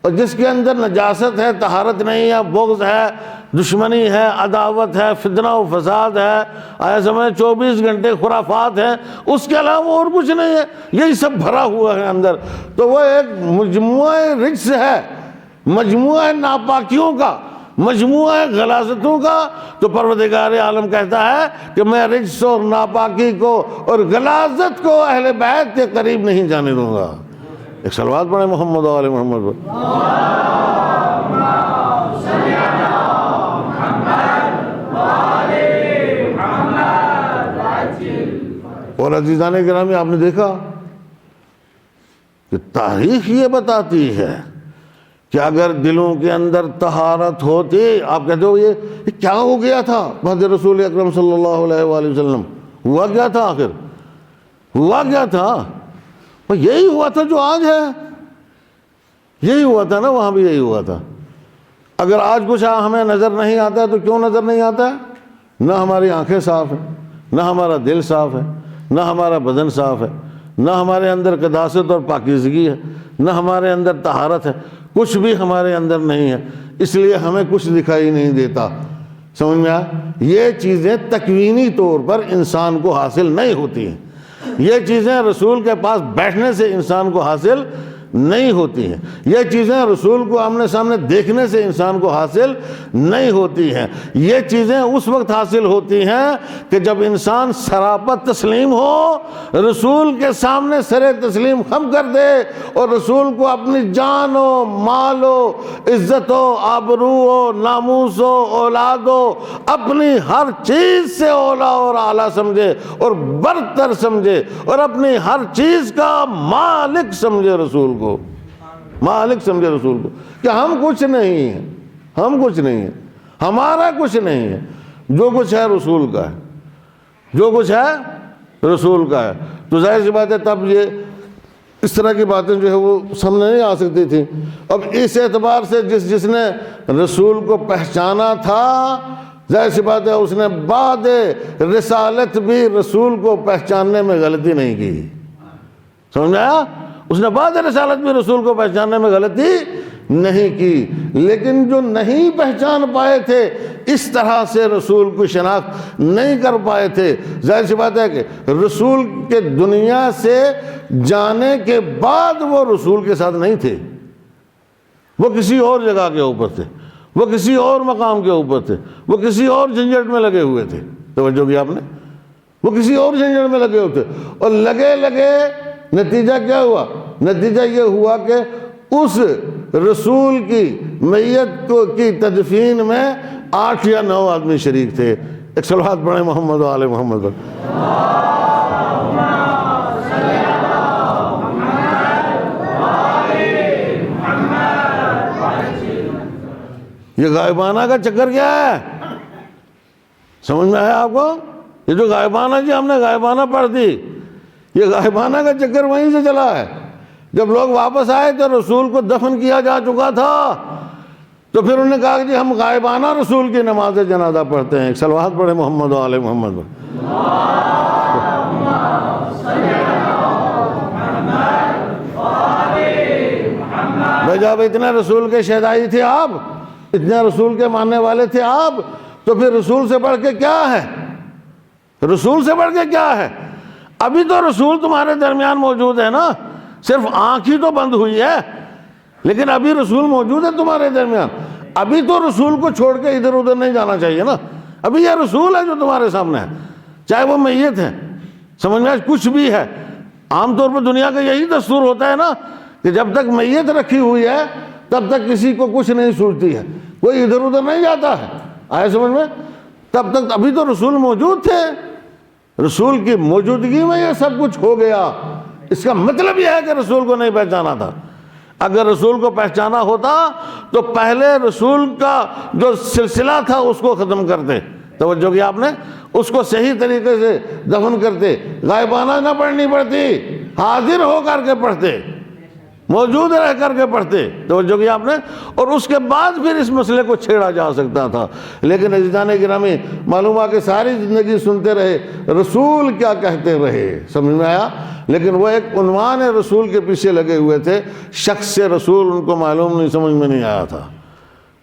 اور جس کے اندر نجاست ہے، طہارت نہیں ہے، بغض ہے، دشمنی ہے، عداوت ہے، فتنہ و فساد ہے، آیا سمجھ 24 گھنٹے خرافات ہیں، اس کے علاوہ اور کچھ نہیں ہے، یہی سب بھرا ہوا ہے اندر، تو وہ ایک مجموعہ رجس ہے، مجموعہ ناپاکیوں کا، مجموعہ غلاظتوں کا۔ تو پروردگار عالم کہتا ہے کہ میں رجس اور ناپاکی کو اور غلاظت کو اہل بیت کے قریب نہیں جانے دوں گا۔ ایک صلوات پڑھیں محمد و آل محمد پر۔ اور عزیزان گرامی، آپ نے دیکھا کہ تاریخ یہ بتاتی ہے کہ اگر دلوں کے اندر طہارت ہوتی، آپ کہتے ہو یہ کیا ہو گیا تھا بعد رسول اکرم صلی اللہ علیہ وآلہ وسلم، ہوا کیا تھا آخر، ہوا کیا تھا؟ یہی ہوا تھا جو آج ہے، یہی ہوا تھا نا، وہاں بھی یہی ہوا تھا۔ اگر آج کچھ ہمیں نظر نہیں آتا ہے تو کیوں نظر نہیں آتا ہے؟ نہ ہماری آنکھیں صاف ہیں، نہ ہمارا دل صاف ہے، نہ ہمارا بدن صاف ہے، نہ ہمارے اندر قداست اور پاکیزگی ہے، نہ ہمارے اندر طہارت ہے، کچھ بھی ہمارے اندر نہیں ہے، اس لیے ہمیں کچھ دکھائی نہیں دیتا۔ سمجھ میں آیا؟ یہ چیزیں تکوینی طور پر انسان کو حاصل نہیں ہوتی ہیں، یہ چیزیں رسول کے پاس بیٹھنے سے انسان کو حاصل نہیں ہوتی ہیں، یہ چیزیں رسول کو آمنے سامنے دیکھنے سے انسان کو حاصل نہیں ہوتی ہیں۔ یہ چیزیں اس وقت حاصل ہوتی ہیں کہ جب انسان سراپت تسلیم ہو، رسول کے سامنے سر تسلیم خم کر دے اور رسول کو اپنی جان و مال و عزت و آبرو و ناموس و اولاد و اپنی ہر چیز سے اولا اور اعلیٰ سمجھے اور برتر سمجھے اور اپنی ہر چیز کا مالک سمجھے، رسول کو مالک سمجھے، رسول کو، کہ ہم کچھ نہیں ہیں، ہم کچھ نہیں ہیں، ہمارا کچھ نہیں ہے، جو کچھ ہے رسول کا ہے، جو کچھ ہے رسول کا ہے۔ تو ظاہر سی بات ہے تب یہ اس طرح کی باتیں جو ہے وہ سامنے نہیں آ سکتی تھیں۔ اب اس اعتبار سے جس نے رسول کو پہچانا تھا، ظاہر سی بات ہے اس نے بعد رسالت بھی رسول کو پہچاننے میں غلطی نہیں کی، سمجھ میں آیا؟ اس نے بعد رسالت بھی رسول کو پہچاننے میں غلطی نہیں کی، لیکن جو نہیں پہچان پائے تھے، اس طرح سے رسول کو شناخت نہیں کر پائے تھے، ظاہر سی بات ہے کہ رسول کے دنیا سے جانے کے بعد وہ رسول کے ساتھ نہیں تھے، وہ کسی اور جگہ کے اوپر تھے، وہ کسی اور مقام کے اوپر تھے، وہ کسی اور جھنجھٹ میں لگے ہوئے تھے۔ توجہ کی آپ نے؟ وہ کسی اور جھنجھٹ میں لگے ہوئے تھے، اور لگے نتیجہ کیا ہوا؟ نتیجہ یہ ہوا کہ اس رسول کی میت کی تدفین میں 8 یا 9 آدمی شریک تھے۔ ایک صلوات پڑھیں محمد و آل محمد پر۔ یہ غائبانہ کا چکر کیا ہے؟ سمجھ میں آیا آپ کو؟ یہ جو غائبانہ، جی ہم نے غائبانہ پڑھ دی، یہ غائبانہ کا چکر وہیں سے چلا ہے۔ جب لوگ واپس آئے تو رسول کو دفن کیا جا چکا تھا، تو پھر انہوں نے کہا کہ جی ہم غائبانہ رسول کی نماز جنازہ پڑھتے ہیں۔ ایک صلوات پڑھے محمد و آل محمد پر۔ بھائی جب اتنے رسول کے شہدائی تھے آپ، اتنے رسول کے ماننے والے تھے آپ، تو پھر رسول سے بڑھ کے کیا ہے؟ رسول سے بڑھ کے کیا ہے؟ ابھی تو رسول تمہارے درمیان موجود ہے نا، صرف آنکھ ہی تو بند ہوئی ہے، لیکن ابھی رسول موجود ہے تمہارے درمیان۔ ابھی تو رسول کو چھوڑ کے ادھر ادھر نہیں جانا چاہیے نا، ابھی یہ رسول ہے جو تمہارے سامنے ہے، چاہے وہ میت ہے، سمجھ میں کچھ بھی ہے۔ عام طور پر دنیا کا یہی دستور ہوتا ہے نا کہ جب تک میت رکھی ہوئی ہے تب تک کسی کو کچھ نہیں سوچتی ہے، کوئی ادھر ادھر نہیں جاتا ہے، آئے سمجھ میں؟ تب تک ابھی تو رسول موجود تھے، رسول کی موجودگی میں یہ سب کچھ ہو گیا۔ اس کا مطلب یہ ہے کہ رسول کو نہیں پہچانا تھا۔ اگر رسول کو پہچانا ہوتا تو پہلے رسول کا جو سلسلہ تھا اس کو ختم کرتے، توجہ کی آپ نے، اس کو صحیح طریقے سے دفن کرتے، غائبانہ نہ پڑھنی پڑتی، حاضر ہو کر کے پڑھتے، موجود رہ کر کے پڑھتے، توجہ کی آپ نے، اور اس کے بعد پھر اس مسئلے کو چھیڑا جا سکتا تھا۔ لیکن عزیزان گرامی، معلوم ہے کہ ساری زندگی سنتے رہے رسول کیا کہتے رہے، سمجھ میں آیا؟ لیکن وہ ایک عنوان رسول کے پیچھے لگے ہوئے تھے، شخص رسول ان کو معلوم نہیں، سمجھ میں نہیں آیا تھا،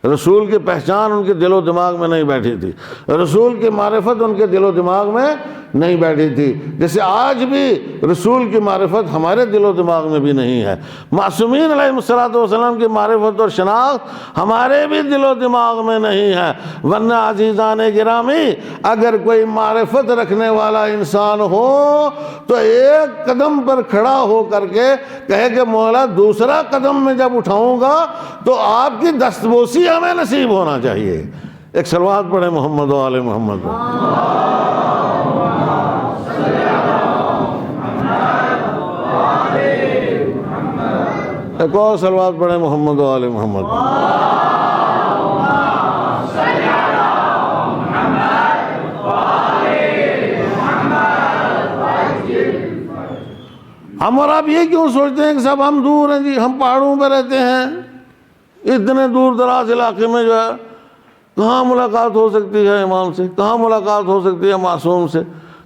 رسول کی پہچان ان کے دل و دماغ میں نہیں بیٹھی تھی، رسول کی معرفت ان کے دل و دماغ میں نہیں بیٹھی تھی، جیسے آج بھی رسول کی معرفت ہمارے دل و دماغ میں بھی نہیں ہے۔ معصومین علیہ السلام کی معرفت اور شناخت ہمارے بھی دل و دماغ میں نہیں ہے، ورنہ عزیزان گرامی اگر کوئی معرفت رکھنے والا انسان ہو تو ایک قدم پر کھڑا ہو کر کے کہے کہ مولا دوسرا قدم میں جب اٹھاؤں گا تو آپ کی دستبوسی ہمیں نصیب ہونا چاہیے۔ ایک صلوات پڑھے محمد و آل محمد پر۔ ایک اور صلوات پڑھے محمد و آل محمد۔ ہم اور آپ یہ کیوں سوچتے ہیں کہ صاحب ہم دور ہیں، جی ہم پہاڑوں پہ رہتے ہیں، اتنے دور دراز علاقے میں جو ہے کہاں ملاقات ہو سکتی ہے امام سے، کہاں ملاقات ہو سکتی ہے معصوم سے،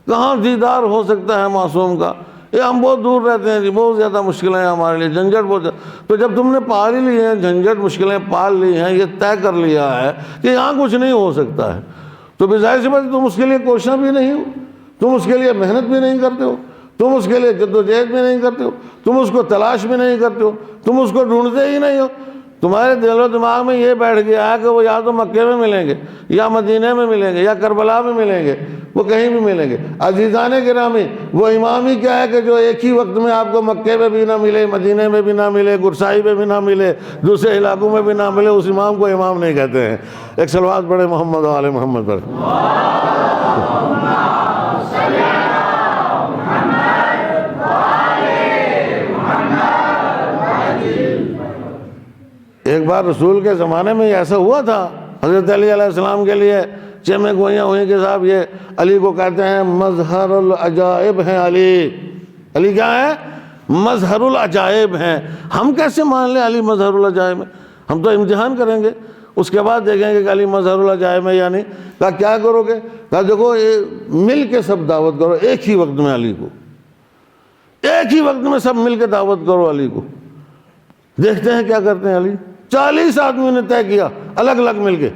کہاں دیدار ہو سکتا ہے معصوم کا، یہ ہم بہت دور رہتے ہیں جی، بہت زیادہ مشکلیں ہیں ہمارے لیے، جھنجھٹ بہت زیادہ۔ تو جب تم نے پال ہی لی ہیں جھنجھٹ، مشکلیں پال لی ہیں، یہ طے کر لیا ہے کہ یہاں کچھ نہیں ہو سکتا ہے، تو بظاہر سی بات تم اس کے لیے کوشاں بھی نہیں ہو، تم اس کے لیے محنت بھی نہیں کرتے ہو، تم اس کے لیے جدوجہد بھی نہیں کرتے ہو، تم اس کو تلاش بھی نہیں کرتے ہو، تم اس کو ڈھونڈتے ہی نہیں ہو۔ تمہارے دل و دماغ میں یہ بیٹھ گیا ہے کہ وہ یا تو مکے میں ملیں گے، یا مدینہ میں ملیں گے، یا کربلا میں ملیں گے، وہ کہیں بھی ملیں گے۔ عزیزان گرامی، وہ امام ہی کیا ہے کہ جو ایک ہی وقت میں آپ کو مکے میں بھی نہ ملے، مدینہ میں بھی نہ ملے، گرسائی میں بھی نہ ملے، دوسرے علاقوں میں بھی نہ ملے، اس امام کو امام نہیں کہتے ہیں۔ ایک صلوات پڑھے محمد و آل محمد پر۔ ایک بار رسول کے زمانے میں ایسا ہوا تھا، حضرت علی علیہ السلام کے لیے چھ میں گوئیاں ہوئیں کہ صاحب یہ علی کو کہتے ہیں مظہر العجائب ہیں۔ علی کیا ہے؟ مظہر العجائب ہیں۔ ہم کیسے مان لیں علی مظہر العجائب ہیں؟ ہم تو امتحان کریں گے، اس کے بعد دیکھیں گے کہ علی مظہر العجائب ہے یا نہیں۔ کہا کیا کرو گے؟ کہا دیکھو مل کے سب دعوت کرو ایک ہی وقت میں علی کو، ایک ہی وقت میں سب مل کے دعوت کرو علی کو، دیکھتے ہیں کیا کرتے ہیں علی۔ 40 آدمیوں نے طے کیا الگ الگ مل کے،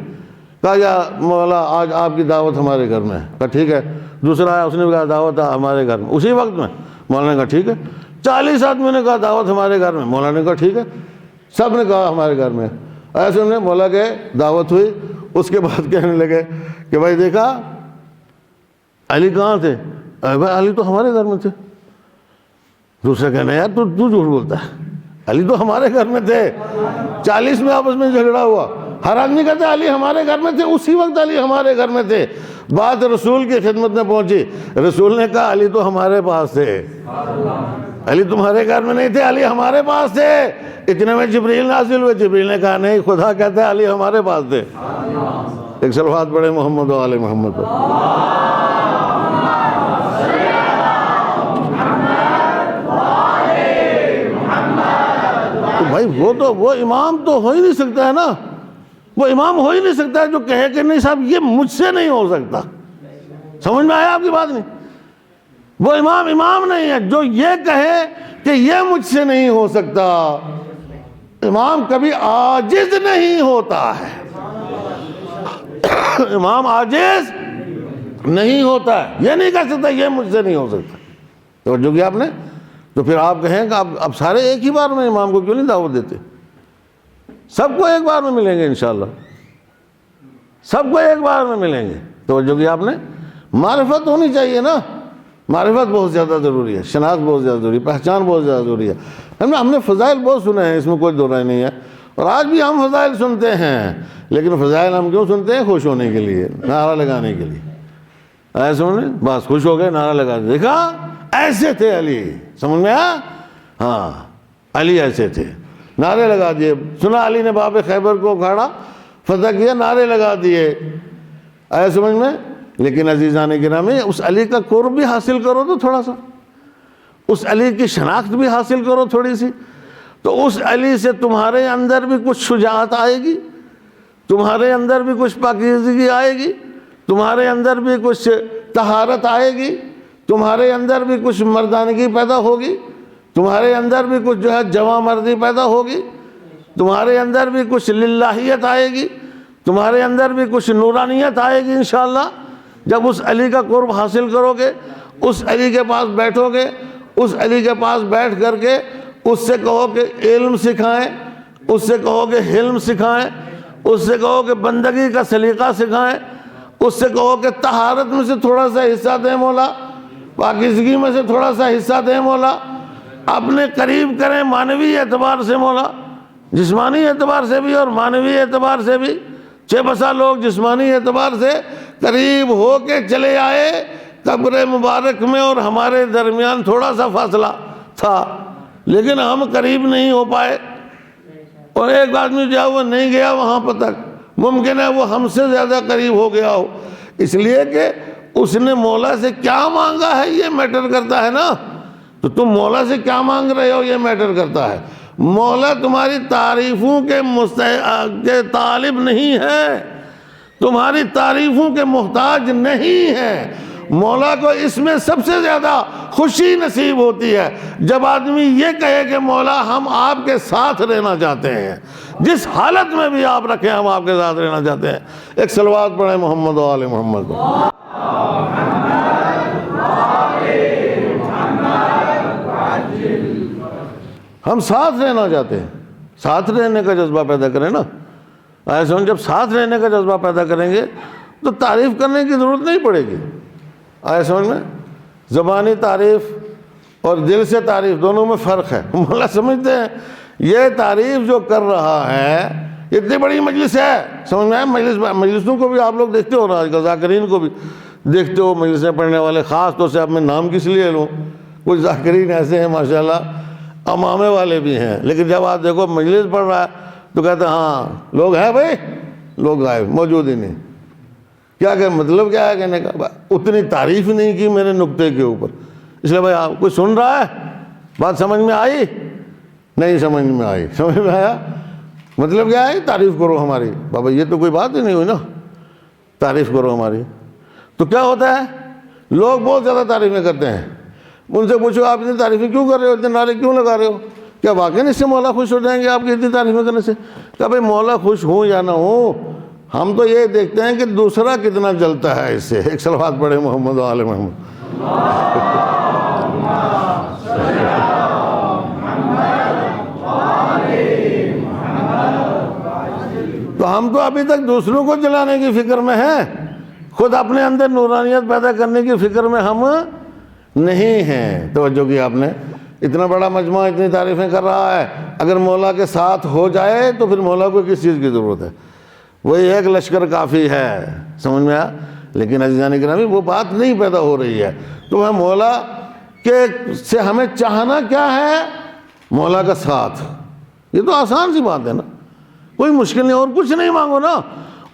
کہا یا مولا آج آپ کی دعوت ہمارے گھر میں ہے۔ کہا ٹھیک ہے۔ دوسرا آیا، اس نے بھی کہا دعوت ہمارے گھر میں، اسی وقت میں مولانا نے کہا ٹھیک ہے۔ 40 آدمیوں نے کہا دعوت ہمارے گھر میں، مولانا نے کہا ٹھیک ہے۔ سب نے کہا ہمارے گھر میں۔ ایسے انہوں نے مولا کے دعوت ہوئی۔ اس کے بعد کہنے لگے کہ بھائی دیکھا علی کہاں تھے؟ بھائی علی تو ہمارے گھر میں تھے۔ دوسرا کہنا یار تو جھوٹ بولتا ہے، علی تو ہمارے گھر میں تھے۔ 40 میں آپس میں جھگڑا ہوا، ہر آدمی کہتا ہے علی ہمارے گھر میں تھے، اسی وقت علی ہمارے گھر میں تھے۔ بات رسول کی خدمت میں پہنچی، رسول نے کہا علی تو ہمارے پاس تھے، علی تمہارے گھر میں نہیں تھے، علی ہمارے پاس تھے۔ اتنے میں جبریل نازل ہوئے، جبریل نے کہا نہیں، خدا کہتا ہے علی ہمارے پاس تھے۔ ایک صلوات پڑھے محمد و آل محمد پر۔ بھائی وہ امام تو ہو ہی نہیں سکتا ہے نا، وہ امام ہو ہی نہیں سکتا ہے جو کہے کہ نہیں صاحب یہ مجھ سے نہیں ہو سکتا۔ سمجھ میں آیا آپ کی بات؟ نہیں، وہ امام نہیں ہے جو یہ کہے کہ یہ مجھ سے نہیں ہو سکتا۔ امام کبھی عاجز نہیں ہوتا ہے، امام عاجز نہیں ہوتا ہے، یہ نہیں کہہ سکتا یہ مجھ سے نہیں ہو سکتا۔ توجہ کیا آپ نے؟ تو پھر آپ کہیں کہ اب سارے ایک ہی بار میں امام کو کیوں نہیں دعوت دیتے؟ سب کو ایک بار میں ملیں گے انشاءاللہ، سب کو ایک بار میں ملیں گے۔ توجہ کیا آپ نے؟ معرفت ہونی چاہیے نا، معرفت بہت زیادہ ضروری ہے، شناخت بہت زیادہ ضروری ہے، پہچان بہت زیادہ ضروری ہے۔ ہم نے فضائل بہت سنے ہیں، اس میں کوئی دو رائے نہیں ہے، اور آج بھی ہم فضائل سنتے ہیں، لیکن فضائل ہم کیوں سنتے ہیں؟ خوش ہونے کے لیے، نعرہ لگانے کے لیے۔ ایسے سننے بس خوش ہو گئے، نعرہ لگا دیا، دیکھا ایسے تھے علی، سمجھ میں آیا؟ ہاں علی ایسے تھے، نعرے لگا دیے۔ سنا علی نے باب خیبر کو کھاڑا فتح کیا، نعرے لگا دیے، آیا سمجھ میں؟ لیکن عزیزان گرامی اس علی کا قرب بھی حاصل کرو تو تھوڑا سا، اس علی کی شناخت بھی حاصل کرو تھوڑی سی، تو اس علی سے تمہارے اندر بھی کچھ شجاعت آئے گی، تمہارے اندر بھی کچھ پاکیزگی آئے گی، تمہارے اندر بھی کچھ طہارت آئے گی، تمہارے اندر بھی کچھ مردانگی پیدا ہوگی، تمہارے اندر بھی کچھ جو ہے جواں مردی پیدا ہوگی، تمہارے اندر بھی کچھ للہیت آئے گی، تمہارے اندر بھی کچھ نورانیت آئے گی انشاءاللہ۔ جب اس علی کا قرب حاصل کرو گے، اس علی کے پاس بیٹھو گے، اس علی کے پاس بیٹھ کر کے اس سے کہو کہ علم سکھائیں، اس سے کہو کہ حلم سکھائیں، اس سے کہو کہ بندگی کا سلیقہ سکھائیں، اس سے کہو کہ طہارت میں سے تھوڑا سا حصہ دیں مولا، پاکیزگی میں سے تھوڑا سا حصہ دیں مولا، اپنے قریب کریں معنوی اعتبار سے مولا، جسمانی اعتبار سے بھی اور معنوی اعتبار سے بھی۔ بسا لوگ جسمانی اعتبار سے قریب ہو کے چلے آئے قبر مبارک میں، اور ہمارے درمیان تھوڑا سا فاصلہ تھا، لیکن ہم قریب نہیں ہو پائے، اور ایک آدمی جو ہے وہ نہیں گیا وہاں پر تک، ممکن ہے وہ ہم سے زیادہ قریب ہو گیا ہو، اس لیے کہ اس نے مولا سے کیا مانگا ہے یہ میٹر کرتا ہے نا۔ تو تم مولا سے کیا مانگ رہے ہو یہ میٹر کرتا ہے۔ مولا تمہاری تعریفوں کے طالب نہیں ہے، تمہاری تعریفوں کے محتاج نہیں ہے، مولا کو اس میں سب سے زیادہ خوشی نصیب ہوتی ہے جب آدمی یہ کہے کہ مولا ہم آپ کے ساتھ رہنا چاہتے ہیں، جس حالت میں بھی آپ رکھیں ہم آپ کے ساتھ رہنا چاہتے ہیں۔ ایک صلوات پڑھیں محمد و آل محمد کو۔ ہم ساتھ رہنا چاہتے ہیں، ساتھ رہنے کا جذبہ پیدا کریں نا۔ ایسے جب ساتھ رہنے کا جذبہ پیدا کریں گے تو تعریف کرنے کی ضرورت نہیں پڑے گی۔ آئے سمجھ میں؟ زبانی تعریف اور دل سے تعریف دونوں میں فرق ہے۔ مولا سمجھتے ہیں یہ تعریف جو کر رہا ہے اتنی بڑی مجلس ہے، سمجھ میں آئے؟ مجلسوں کو بھی آپ لوگ دیکھتے ہو نا، آج کل ذاکرین کو بھی دیکھتے ہو، مجلسیں پڑھنے والے، خاص طور سے اب میں نام کس لیے لوں، کچھ ذاکرین ایسے ہیں ماشاءاللہ امامے والے بھی ہیں، لیکن جب آپ دیکھو مجلس پڑھ رہا ہے تو کہتے ہیں ہاں لوگ ہیں بھائی، لوگ غائب، موجود ہی نہیں۔ کیا کہ مطلب کیا ہے کہنے کا؟ اتنی تعریف نہیں کی میرے نقطے کے اوپر، اس لیے بھائی آپ کوئی سن رہا ہے؟ بات سمجھ میں آئی؟ نہیں سمجھ میں آئی؟ سمجھ میں آیا؟ مطلب کیا ہے؟ تعریف کرو ہماری۔ بابا یہ تو کوئی بات ہی نہیں ہوئی نا، تعریف کرو ہماری۔ تو کیا ہوتا ہے؟ لوگ بہت زیادہ تعریفیں کرتے ہیں، ان سے پوچھو آپ اتنی تعریفیں کیوں کر رہے ہو، اتنے نعرے کیوں لگا رہے ہو؟ کیا واقعی اس سے مولا خوش ہو جائیں گے آپ کی اتنی تعریفیں کرنے سے؟ کہ بھائی مولا خوش ہوں یا نہ ہوں، ہم تو یہ دیکھتے ہیں کہ دوسرا کتنا جلتا ہے اس سے۔ ایک صلوات پڑھے محمد و آل محمد۔ تو ہم تو ابھی تک دوسروں کو جلانے کی فکر میں ہیں، خود اپنے اندر نورانیت پیدا کرنے کی فکر میں ہم نہیں ہیں۔ توجہ کی آپ نے؟ اتنا بڑا مجموعہ اتنی تعریفیں کر رہا ہے، اگر مولا کے ساتھ ہو جائے تو پھر مولا کو کس چیز کی ضرورت ہے؟ وہی ایک لشکر کافی ہے، سمجھ میں آیا؟ لیکن عزیزان گرامی وہ بات نہیں پیدا ہو رہی ہے۔ تو ہم مولا کے سے ہمیں چاہنا کیا ہے؟ مولا کا ساتھ۔ یہ تو آسان سی بات ہے نا، کوئی مشکل نہیں، اور کچھ نہیں مانگو نا۔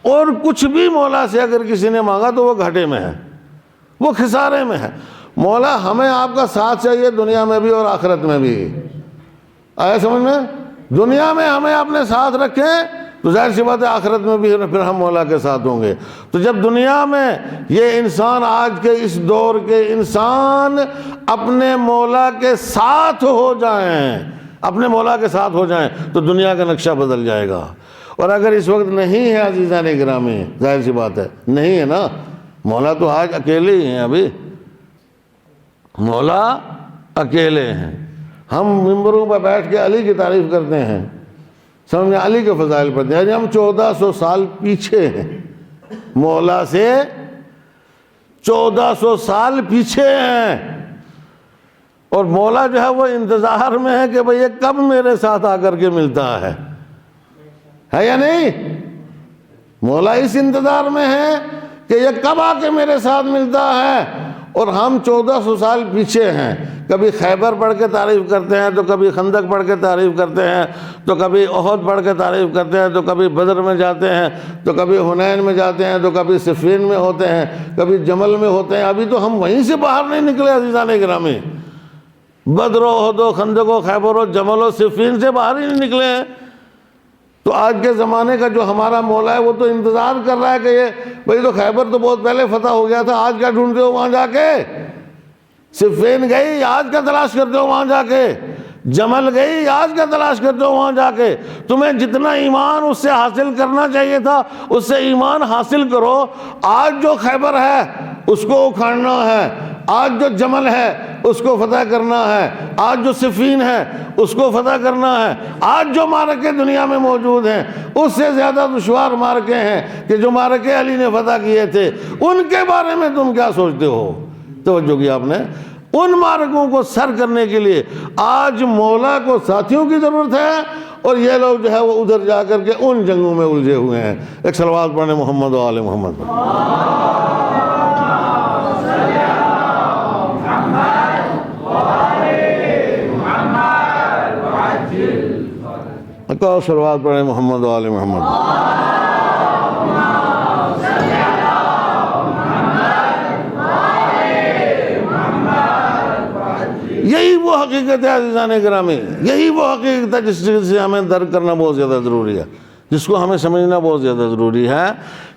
اور کچھ بھی مولا سے اگر کسی نے مانگا تو وہ گھاٹے میں ہے، وہ خسارے میں ہے۔ مولا ہمیں آپ کا ساتھ چاہیے دنیا میں بھی اور آخرت میں بھی۔ آیا سمجھ میں؟ دنیا میں ہمیں اپنے ساتھ رکھیں تو ظاہر سی بات ہے آخرت میں بھی پھر ہم مولا کے ساتھ ہوں گے۔ تو جب دنیا میں یہ انسان، آج کے اس دور کے انسان اپنے مولا کے ساتھ ہو جائیں، اپنے مولا کے ساتھ ہو جائیں تو دنیا کا نقشہ بدل جائے گا۔ اور اگر اس وقت نہیں ہے عزیزان گرامی، ظاہر سی بات ہے نہیں ہے نا، مولا تو آج اکیلے ہی ہیں، ابھی مولا اکیلے ہیں۔ ہم ممبروں پر بیٹھ کے علی کی تعریف کرتے ہیں، سمجھ میں علی کے فضائل پڑھتے ہیں، ہم 1400 سال پیچھے ہیں مولا سے، 1400 سال پیچھے ہیں۔ اور مولا جو ہے وہ انتظار میں ہے کہ بھئی یہ کب میرے ساتھ آ کر کے ملتا ہے یا نہیں؟ مولا اس انتظار میں ہے کہ یہ کب آ کے میرے ساتھ ملتا ہے، اور ہم 1400 سال پیچھے ہیں۔ کبھی خیبر پڑھ کے تعریف کرتے ہیں، تو کبھی خندق پڑھ کے تعریف کرتے ہیں، تو کبھی احد پڑھ کے تعریف کرتے ہیں، تو کبھی بدر میں جاتے ہیں، تو کبھی حنین میں جاتے ہیں، تو کبھی صفین میں ہوتے ہیں، کبھی جمل میں ہوتے ہیں۔ ابھی تو ہم وہیں سے باہر نہیں نکلے عزیزان گرامی، بدر و احد و خندق و خیبر و جمل و صفین سے باہر ہی نہیں نکلے ہیں۔ تو آج کے زمانے کا جو ہمارا مولا ہے وہ تو انتظار کر رہا ہے کہ یہ بھئی تو خیبر تو بہت پہلے فتح ہو گیا تھا، آج کیا ڈھونڈتے ہو وہاں جا کے؟ صفین گئی، آج کا تلاش کرتے ہو وہاں جا کے؟ جمل گئی، آج کا تلاش کرتے ہو وہاں جا کے؟ تمہیں جتنا ایمان اس سے حاصل کرنا چاہیے تھا اس سے ایمان حاصل کرو۔ آج جو خیبر ہے اس کو اکھاڑنا ہے، آج جو جمل ہے اس کو فتح کرنا ہے، آج جو صفین ہے اس کو فتح کرنا ہے۔ آج جو معرکے دنیا میں موجود ہیں اس سے زیادہ دشوار معرکے ہیں کہ جو معرکے علی نے فتح کیے تھے، ان کے بارے میں تم کیا سوچتے ہو؟ توجہ کی آپ نے؟ ان معرکوں کو سر کرنے کے لیے آج مولا کو ساتھیوں کی ضرورت ہے، اور یہ لوگ جو ہے وہ ادھر جا کر کے ان جنگوں میں الجھے ہوئے ہیں۔ ایک صلوات پڑھیں محمد و آل محمد۔ کہو صلوات پڑھیں محمد و آل محمد۔ یہی وہ حقیقت ہے عزیزان گرامی، یہی وہ حقیقت ہے جس سے ہمیں درک کرنا بہت زیادہ ضروری ہے، جس کو ہمیں سمجھنا بہت زیادہ ضروری ہے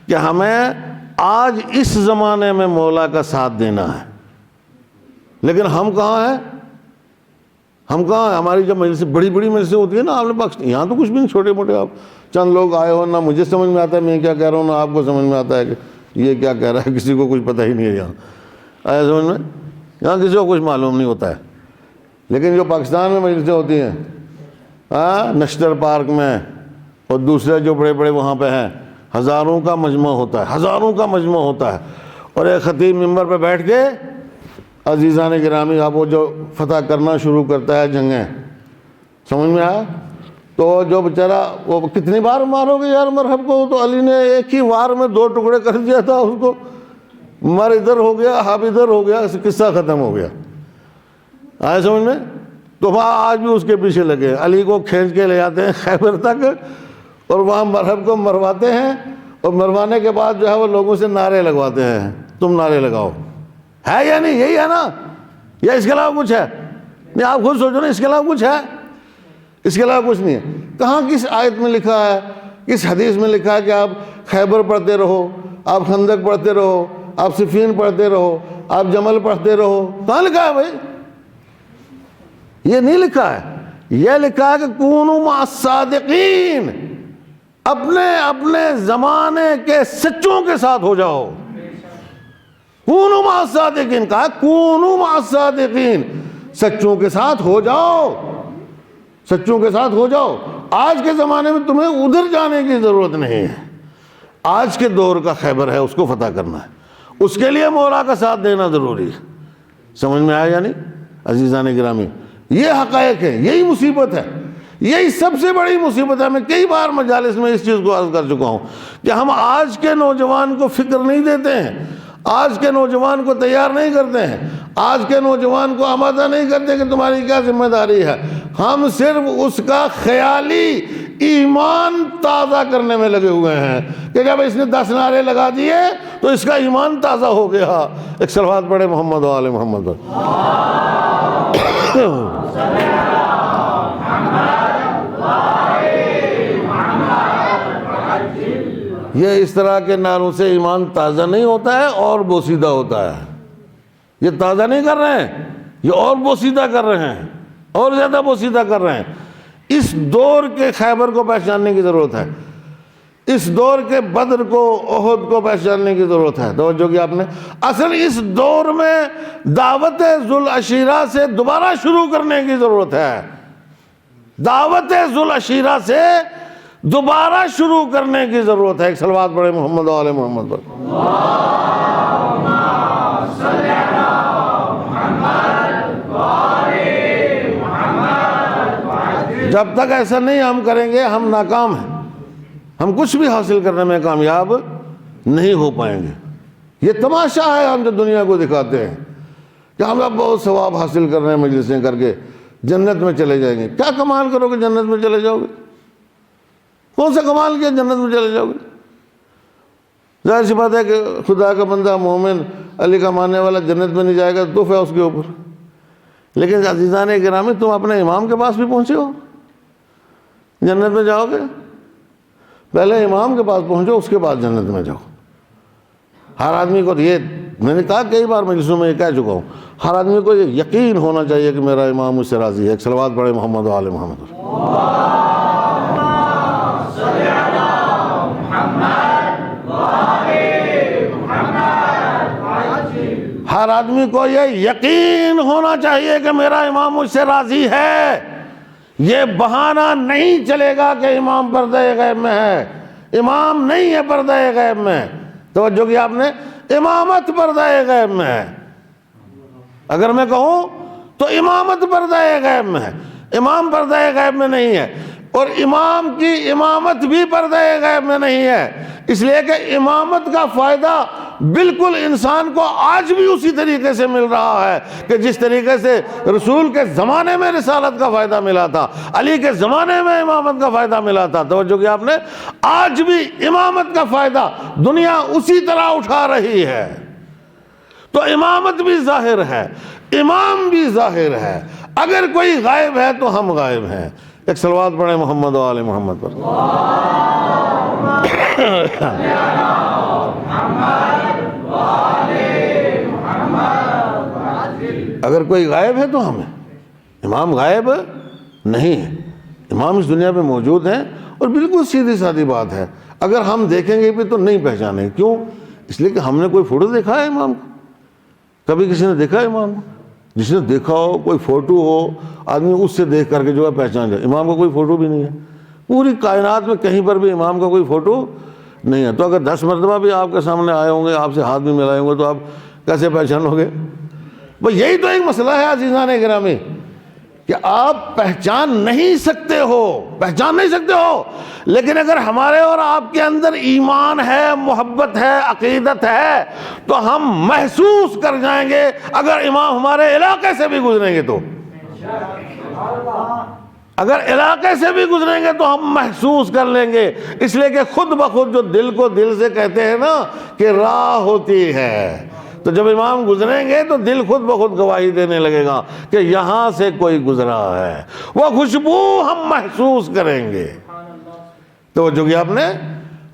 کہ ہمیں آج اس زمانے میں مولا کا ساتھ دینا ہے، لیکن ہم کہاں ہیں؟ ہم کہاں ہیں؟ ہماری جب مجلسیں بڑی بڑی مجلسیں ہوتی ہیں نا، آپ نے پاکستان یہاں تو کچھ بھی نہیں، چھوٹے موٹے آپ چند لوگ آئے ہو، نہ مجھے سمجھ میں آتا ہے میں کیا کہہ رہا ہوں، نہ آپ کو سمجھ میں آتا ہے کہ یہ کیا کہہ رہا ہے، کسی کو کچھ پتہ ہی نہیں ہے یہاں، آیا سمجھ میں؟ یہاں کسی کو کچھ معلوم نہیں ہوتا ہے۔ لیکن جو پاکستان میں مجلسیں ہوتی ہیں نشتر پارک میں اور دوسرے جو بڑے بڑے وہاں پہ ہیں، ہزاروں کا مجمع ہوتا ہے، ہزاروں کا مجمع ہوتا ہے، اور ایک خطیب ممبر پہ بیٹھ کے عزیزان گرامی آپ وہ جو فتح کرنا شروع کرتا ہے جنگیں، سمجھ میں آیا؟ تو جو بیچارہ وہ کتنی بار مارو گے یار مرحب کو، تو علی نے ایک ہی وار میں 2 ٹکڑے کر دیا تھا اس کو، مر ادھر ہو گیا ہاب ادھر ہو گیا، قصہ ختم ہو گیا، آئے سمجھ میں؟ تو وہاں آج بھی اس کے پیچھے لگے، علی کو کھینچ کے لے جاتے ہیں خیبر تک اور وہاں مرحب کو مرواتے ہیں، اور مروانے کے بعد جو ہے وہ لوگوں سے نعرے لگواتے ہیں، تم نعرے لگاؤ، ہے یا نہیں؟ یہی ہے نا، یا اس کے علاوہ کچھ ہے؟ نہیں، آپ خود سوچو نا، اس کے علاوہ کچھ ہے؟ اس کے علاوہ کچھ نہیں ہے۔ کہاں کس آیت میں لکھا ہے، کس حدیث میں لکھا ہے کہ آپ خیبر پڑھتے رہو، آپ خندق پڑھتے رہو، آپ صفین پڑھتے رہو، آپ جمل پڑھتے رہو؟ کہاں لکھا ہے بھائی؟ یہ نہیں لکھا ہے، یہ لکھا ہے کہ کونوا مع الصادقین، اپنے زمانے کے سچوں کے ساتھ ہو جاؤ۔ کونوا مع الصادقین کہا، کونوا مع الصادقین، سچوں کے ساتھ ہو جاؤ، سچوں کے ساتھ ہو جاؤ۔ آج کے زمانے میں تمہیں ادھر جانے کی ضرورت نہیں ہے، آج کے دور کا خیبر ہے، اس کو فتح کرنا ہے، اس کے لیے مولا کا ساتھ دینا ضروری ہے۔ سمجھ میں آیا یا نہیں عزیزان گرامی؟ یہ حقائق ہے، یہی مصیبت ہے، یہی سب سے بڑی مصیبت ہے۔ میں کئی بار مجالس میں اس چیز کو عرض کر چکا ہوں کہ ہم آج کے نوجوان کو فکر نہیں دیتے ہیں، آج کے نوجوان کو تیار نہیں کرتے ہیں، آج کے نوجوان کو آمادہ نہیں کرتے کہ تمہاری کیا ذمہ داری ہے۔ ہم صرف اس کا خیالی ایمان تازہ کرنے میں لگے ہوئے ہیں کہ جب اس نے 10 نعرے لگا دیے تو اس کا ایمان تازہ ہو گیا۔ ایک صلوات پڑھے محمد و آل محمد پر۔ یہ اس طرح کے نعروں سے ایمان تازہ نہیں ہوتا ہے، اور بوسیدہ ہوتا ہے۔ یہ تازہ نہیں کر رہے ہیں، یہ اور بوسیدہ کر رہے ہیں، اور زیادہ بوسیدہ کر رہے ہیں۔ اس دور کے خیبر کو پہچاننے کی ضرورت ہے، اس دور کے بدر کو، احد کو پہچاننے کی ضرورت ہے۔ توجہ کی آپ نے؟ اصل اس دور میں دعوت ذوالعشیرہ سے دوبارہ شروع کرنے کی ضرورت ہے، دعوت ذوالعشیرہ سے دوبارہ شروع کرنے کی ضرورت ہے۔ ایک صلوات پڑھے محمد و آل محمد پر۔ جب تک ایسا نہیں ہم کریں گے ہم ناکام ہیں، ہم کچھ بھی حاصل کرنے میں کامیاب نہیں ہو پائیں گے۔ یہ تماشا ہے ہم جو دنیا کو دکھاتے ہیں کہ ہم اب بہت ثواب حاصل کر رہے ہیں، مجلسیں کر کے جنت میں چلے جائیں گے۔ کیا کمال کرو گے جنت میں چلے جاؤ گے؟ کون سا کمال کیا جنت میں چلے جاؤ گے؟ ظاہر سی بات ہے کہ خدا کا بندہ مومن علی کا ماننے والا جنت میں نہیں جائے گا، دف ہے اس کے اوپر۔ لیکن عزیزان گرامی تم اپنے امام کے پاس بھی پہنچے ہو، جنت میں جاؤ گے؟ پہلے امام کے پاس پہنچو، اس کے بعد جنت میں جاؤ۔ ہر آدمی کو یہ میں نے کہا کئی بار مجلسوں میں یہ کہہ چکا ہوں، ہر آدمی کو یہ یقین ہونا چاہیے کہ میرا امام مجھ سے راضی ہے۔ ایک صلوات پڑھے محمد و آل محمد۔ ہر آدمی کو یہ یقین ہونا چاہیے کہ میرا امام مجھ سے راضی ہے۔ یہ بہانہ نہیں چلے گا کہ امام پردہ غیب میں ہے، امام نہیں ہے پردہ غیب میں۔ توجہ کی آپ نے؟ امامت پردہ غیب میں ہے۔ اگر میں کہوں تو امامت پردہ غیب میں ہے، امام پردہ غیب میں نہیں ہے، اور امام کی امامت بھی پردہ غیب میں نہیں ہے، اس لیے کہ امامت کا فائدہ بالکل انسان کو آج بھی اسی طریقے سے مل رہا ہے کہ جس طریقے سے رسول کے زمانے میں رسالت کا فائدہ ملا تھا، علی کے زمانے میں امامت کا فائدہ ملا تھا۔ توجہ کی آپ نے؟ آج بھی امامت کا فائدہ دنیا اسی طرح اٹھا رہی ہے۔ تو امامت بھی ظاہر ہے، امام بھی ظاہر ہے۔ اگر کوئی غائب ہے تو ہم غائب ہیں۔ ایک صلوات پڑھیں محمد و آل محمد پر۔ اگر کوئی غائب ہے تو ہم ہیں، امام غائب نہیں ہے، امام اس دنیا پہ موجود ہیں، اور بالکل سیدھی سادی بات ہے، اگر ہم دیکھیں گے بھی تو نہیں پہچانیں گے۔ کیوں؟ اس لیے کہ ہم نے کوئی فوٹو دیکھا ہے امام کو؟ کبھی کسی نے دیکھا ہے امام کو؟ جس نے دیکھا ہو، کوئی فوٹو ہو، آدمی اس سے دیکھ کر کے جو ہے پہچان جائے۔ امام کا کوئی فوٹو بھی نہیں ہے، پوری کائنات میں کہیں پر بھی امام کا کوئی فوٹو نہیں ہے۔ تو اگر 10 مرتبہ بھی آپ کے سامنے آئے ہوں گے، آپ سے ہاتھ بھی ملائے ہوں گے، تو آپ کیسے پہچانو گے؟ بھئی یہی تو ایک مسئلہ ہے عزیزان گرامی، کہ آپ پہچان نہیں سکتے ہو، لیکن اگر ہمارے اور آپ کے اندر ایمان ہے، محبت ہے، عقیدت ہے، تو ہم محسوس کر جائیں گے۔ اگر امام ہمارے علاقے سے بھی گزریں گے تو ہم محسوس کر لیں گے، اس لیے کہ خود بخود جو دل کو دل سے کہتے ہیں نا کہ راہ ہوتی ہے، تو جب امام گزریں گے تو دل خود بخود گواہی دینے لگے گا کہ یہاں سے کوئی گزرا ہے، وہ خوشبو ہم محسوس کریں گے۔ تو جو کہ آپ نے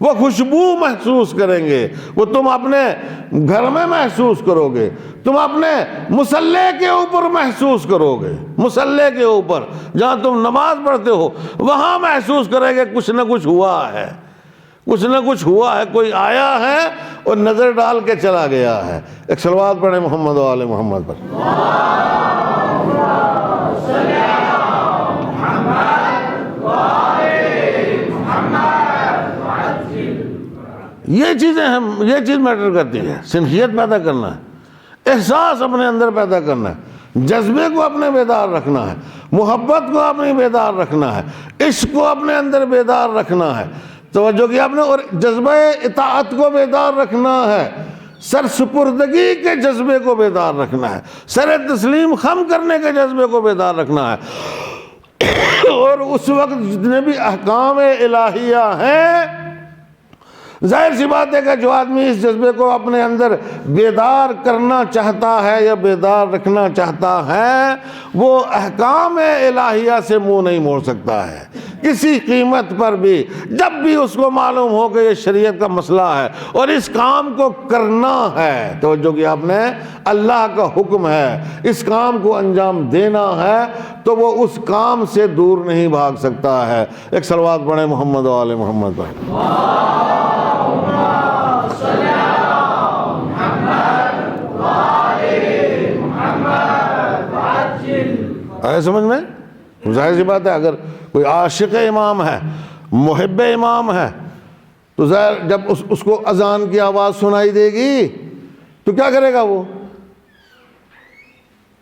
وہ خوشبو محسوس کریں گے، وہ تم اپنے گھر میں محسوس کرو گے، تم اپنے مصلی کے اوپر محسوس کرو گے، مصلی کے اوپر جہاں تم نماز پڑھتے ہو وہاں محسوس کریں گے کچھ نہ کچھ ہوا ہے، کوئی آیا ہے اور نظر ڈال کے چلا گیا ہے۔ ایک صلوات پڑھیں محمد و آل محمد پر۔ یہ چیز میٹر کرتی ہے، سنخیت پیدا کرنا ہے، احساس اپنے اندر پیدا کرنا ہے، جذبے کو اپنے بیدار رکھنا ہے، محبت کو اپنے بیدار رکھنا ہے، عشق کو اپنے اندر بیدار رکھنا ہے، توجہ کیا آپ نے، اور جذبہ اطاعت کو بیدار رکھنا ہے، سر سپردگی کے جذبے کو بیدار رکھنا ہے، سر تسلیم خم کرنے کے جذبے کو بیدار رکھنا ہے۔ اور اس وقت جتنے بھی احکام الہیہ ہیں، ظاہر سی بات ہے کہ جو آدمی اس جذبے کو اپنے اندر بیدار کرنا چاہتا ہے یا بیدار رکھنا چاہتا ہے، وہ احکام الہیہ سے منہ نہیں موڑ سکتا ہے کسی قیمت پر بھی۔ جب بھی اس کو معلوم ہو کہ یہ شریعت کا مسئلہ ہے اور اس کام کو کرنا ہے، تو جو کہ آپ نے اللہ کا حکم ہے، اس کام کو انجام دینا ہے، تو وہ اس کام سے دور نہیں بھاگ سکتا ہے۔ ایک صلوات پڑھیں محمد و آل محمد پر۔ آئے سمجھ میں؟ ظاہر سی بات ہے اگر کوئی عاشق امام ہے، محب امام ہے، تو ظاہر جب اس کو اذان کی آواز سنائی دے گی تو کیا کرے گا؟ وہ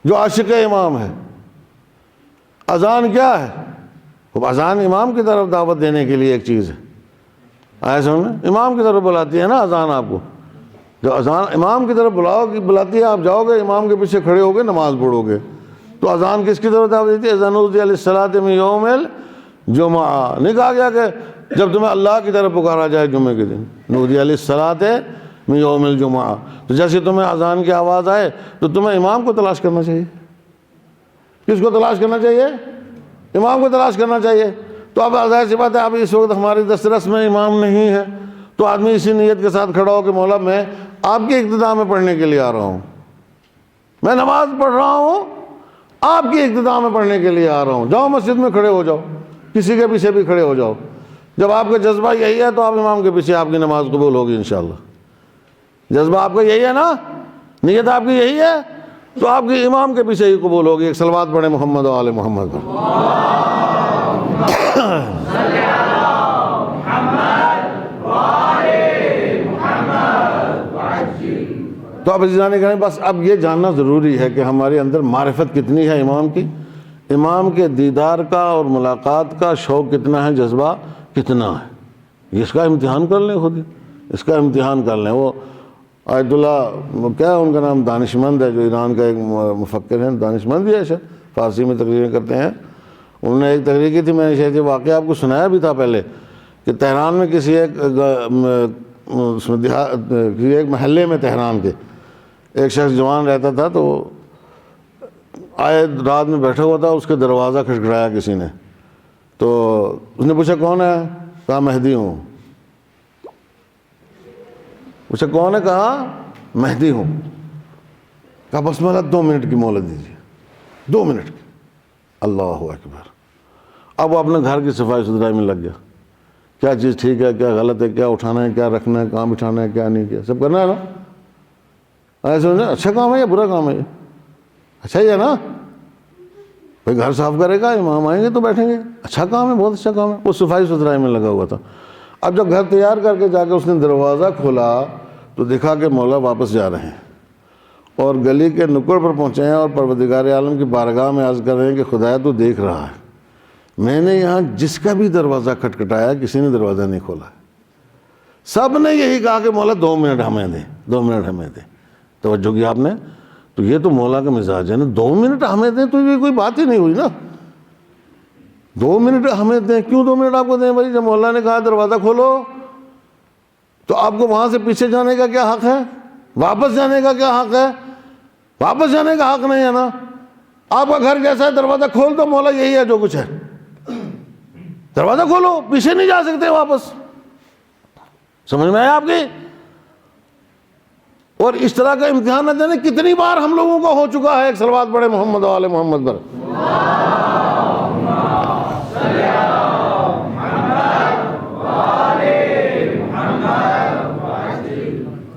جو عاشق امام ہے، اذان کیا ہے؟ وہ اذان امام کی طرف دعوت دینے کے لیے ایک چیز ہے۔ آئے سمجھ میں؟ امام کی طرف بلاتی ہے نا اذان آپ کو، جو اذان امام کی طرف بلاتی ہے، آپ جاؤ گے امام کے پیچھے کھڑے ہو گے، نماز پڑھو گے، تو اذان کس کی طرف دعوت دیتی ہے؟ اذان نودی للصلاۃ من یوم الجمعہ، نہیں کہا گیا کہ جب تمہیں اللہ کی طرف پکارا جائے جمعے کے دن، نودی للصلاۃ من یوم الجمعہ، تو جیسے تمہیں اذان کی آواز آئے تو تمہیں امام کو تلاش کرنا چاہیے۔ کس کو تلاش کرنا چاہیے؟ امام کو تلاش کرنا چاہیے۔ تو اب ظاہر سی بات ہے، اب اس وقت ہماری دسترس میں امام نہیں ہے، تو آدمی اسی نیت کے ساتھ کھڑا ہو کہ مولا میں آپ کی اقتداء میں پڑھنے کے لیے آ رہا ہوں، میں نماز پڑھ رہا ہوں، آپ کی اقتداء میں پڑھنے کے لیے آ رہا ہوں، جاؤ مسجد میں کھڑے ہو جاؤ، کسی کے پیچھے بھی کھڑے ہو جاؤ۔ جب آپ کا جذبہ یہی ہے تو آپ امام کے پیچھے، آپ کی نماز قبول ہوگی انشاءاللہ۔ جذبہ آپ کا یہی ہے نا، نیت آپ کی یہی ہے، تو آپ کی امام کے پیچھے ہی قبول ہوگی۔ ایک صلوات پڑھیں محمد و آل محمد پر۔ تو اب عزیزان کریں، بس اب یہ جاننا ضروری ہے کہ ہمارے اندر معرفت کتنی ہے امام کی، امام کے دیدار کا اور ملاقات کا شوق کتنا ہے، جذبہ کتنا ہے، اس کا امتحان کر لیں، خود اس کا امتحان کر لیں۔ وہ آیت اللہ کیا ہے ان کا نام، دانشمند ہے، جو ایران کا ایک مفکر ہے، دانشمند ہی ہے، شاید فارسی میں تقریریں کرتے ہیں، انہوں نے ایک تقریر کی تھی، میں نے شاید یہ واقعہ آپ کو سنایا بھی تھا پہلے، کہ تہران میں کسی ایک محلے میں تہران کے ایک شخص جوان رہتا تھا، تو آئے رات میں بیٹھا ہوا تھا، اس کے دروازہ کھٹکھٹایا کسی نے، تو اس نے پوچھا کون ہے؟ کہا مہدی ہوں۔ پوچھا کون ہے؟ کہا مہدی ہوں۔ کہا بس مولا 2 منٹ کی مہلت دیجیے، 2 منٹ کی۔ اللہ اکبر۔ اب وہ اپنے گھر کی صفائی ستھرائی میں لگ گیا، کیا چیز ٹھیک ہے، کیا غلط ہے، کیا اٹھانا ہے، کیا رکھنا ہے، کہاں بٹھانا ہے، کیا نہیں کیا، سب کرنا ہے نا۔ ایسے اچھا کام ہے یا برا کام ہے؟ اچھا ہی ہے نا، بھائی گھر صاف کرے گا، امام آئیں گے تو بیٹھیں گے، اچھا کام ہے، بہت اچھا کام ہے۔ وہ صفائی ستھرائی میں لگا ہوا تھا۔ اب جب گھر تیار کر کے جا کے اس نے دروازہ کھولا تو دیکھا کہ مولا واپس جا رہے ہیں اور گلی کے نکڑ پر پہنچے ہیں اور پروردگار عالم کی بارگاہ میں عرض کر رہے ہیں کہ خدایا تو دیکھ رہا ہے، میں نے یہاں جس کا بھی دروازہ کھٹکھٹایا کسی نے دروازہ نہیں کھولا، سب نے یہی کہا کہ مولا 2 منٹ ہمیں دیں، 2 منٹ ہمیں دیں۔ توجہ کی آپ نے؟ تو یہ تو مولا کا مزاج ہے نا، 2 منٹ ہمیں دیں تو یہ کوئی بات ہی نہیں ہوئی نا۔ 2 منٹ ہمیں دیں، کیوں 2 منٹ آپ کو دیں بھائی؟ جب مولا نے کہا دروازہ کھولو تو آپ کو وہاں سے پیچھے جانے کا کیا حق ہے؟ واپس جانے کا کیا حق ہے؟ واپس جانے کا حق نہیں ہے نا۔ آپ کا گھر کیسا ہے؟ دروازہ کھول دو، مولا یہی ہے جو کچھ ہے، دروازہ کھولو، پیچھے نہیں جا سکتے واپس۔ سمجھ میں آیا آپ کی؟ اور اس طرح کا امتحان نہ جانے کتنی بار ہم لوگوں کو ہو چکا ہے۔ ایک صلوات پڑھے محمد و آل محمد پر۔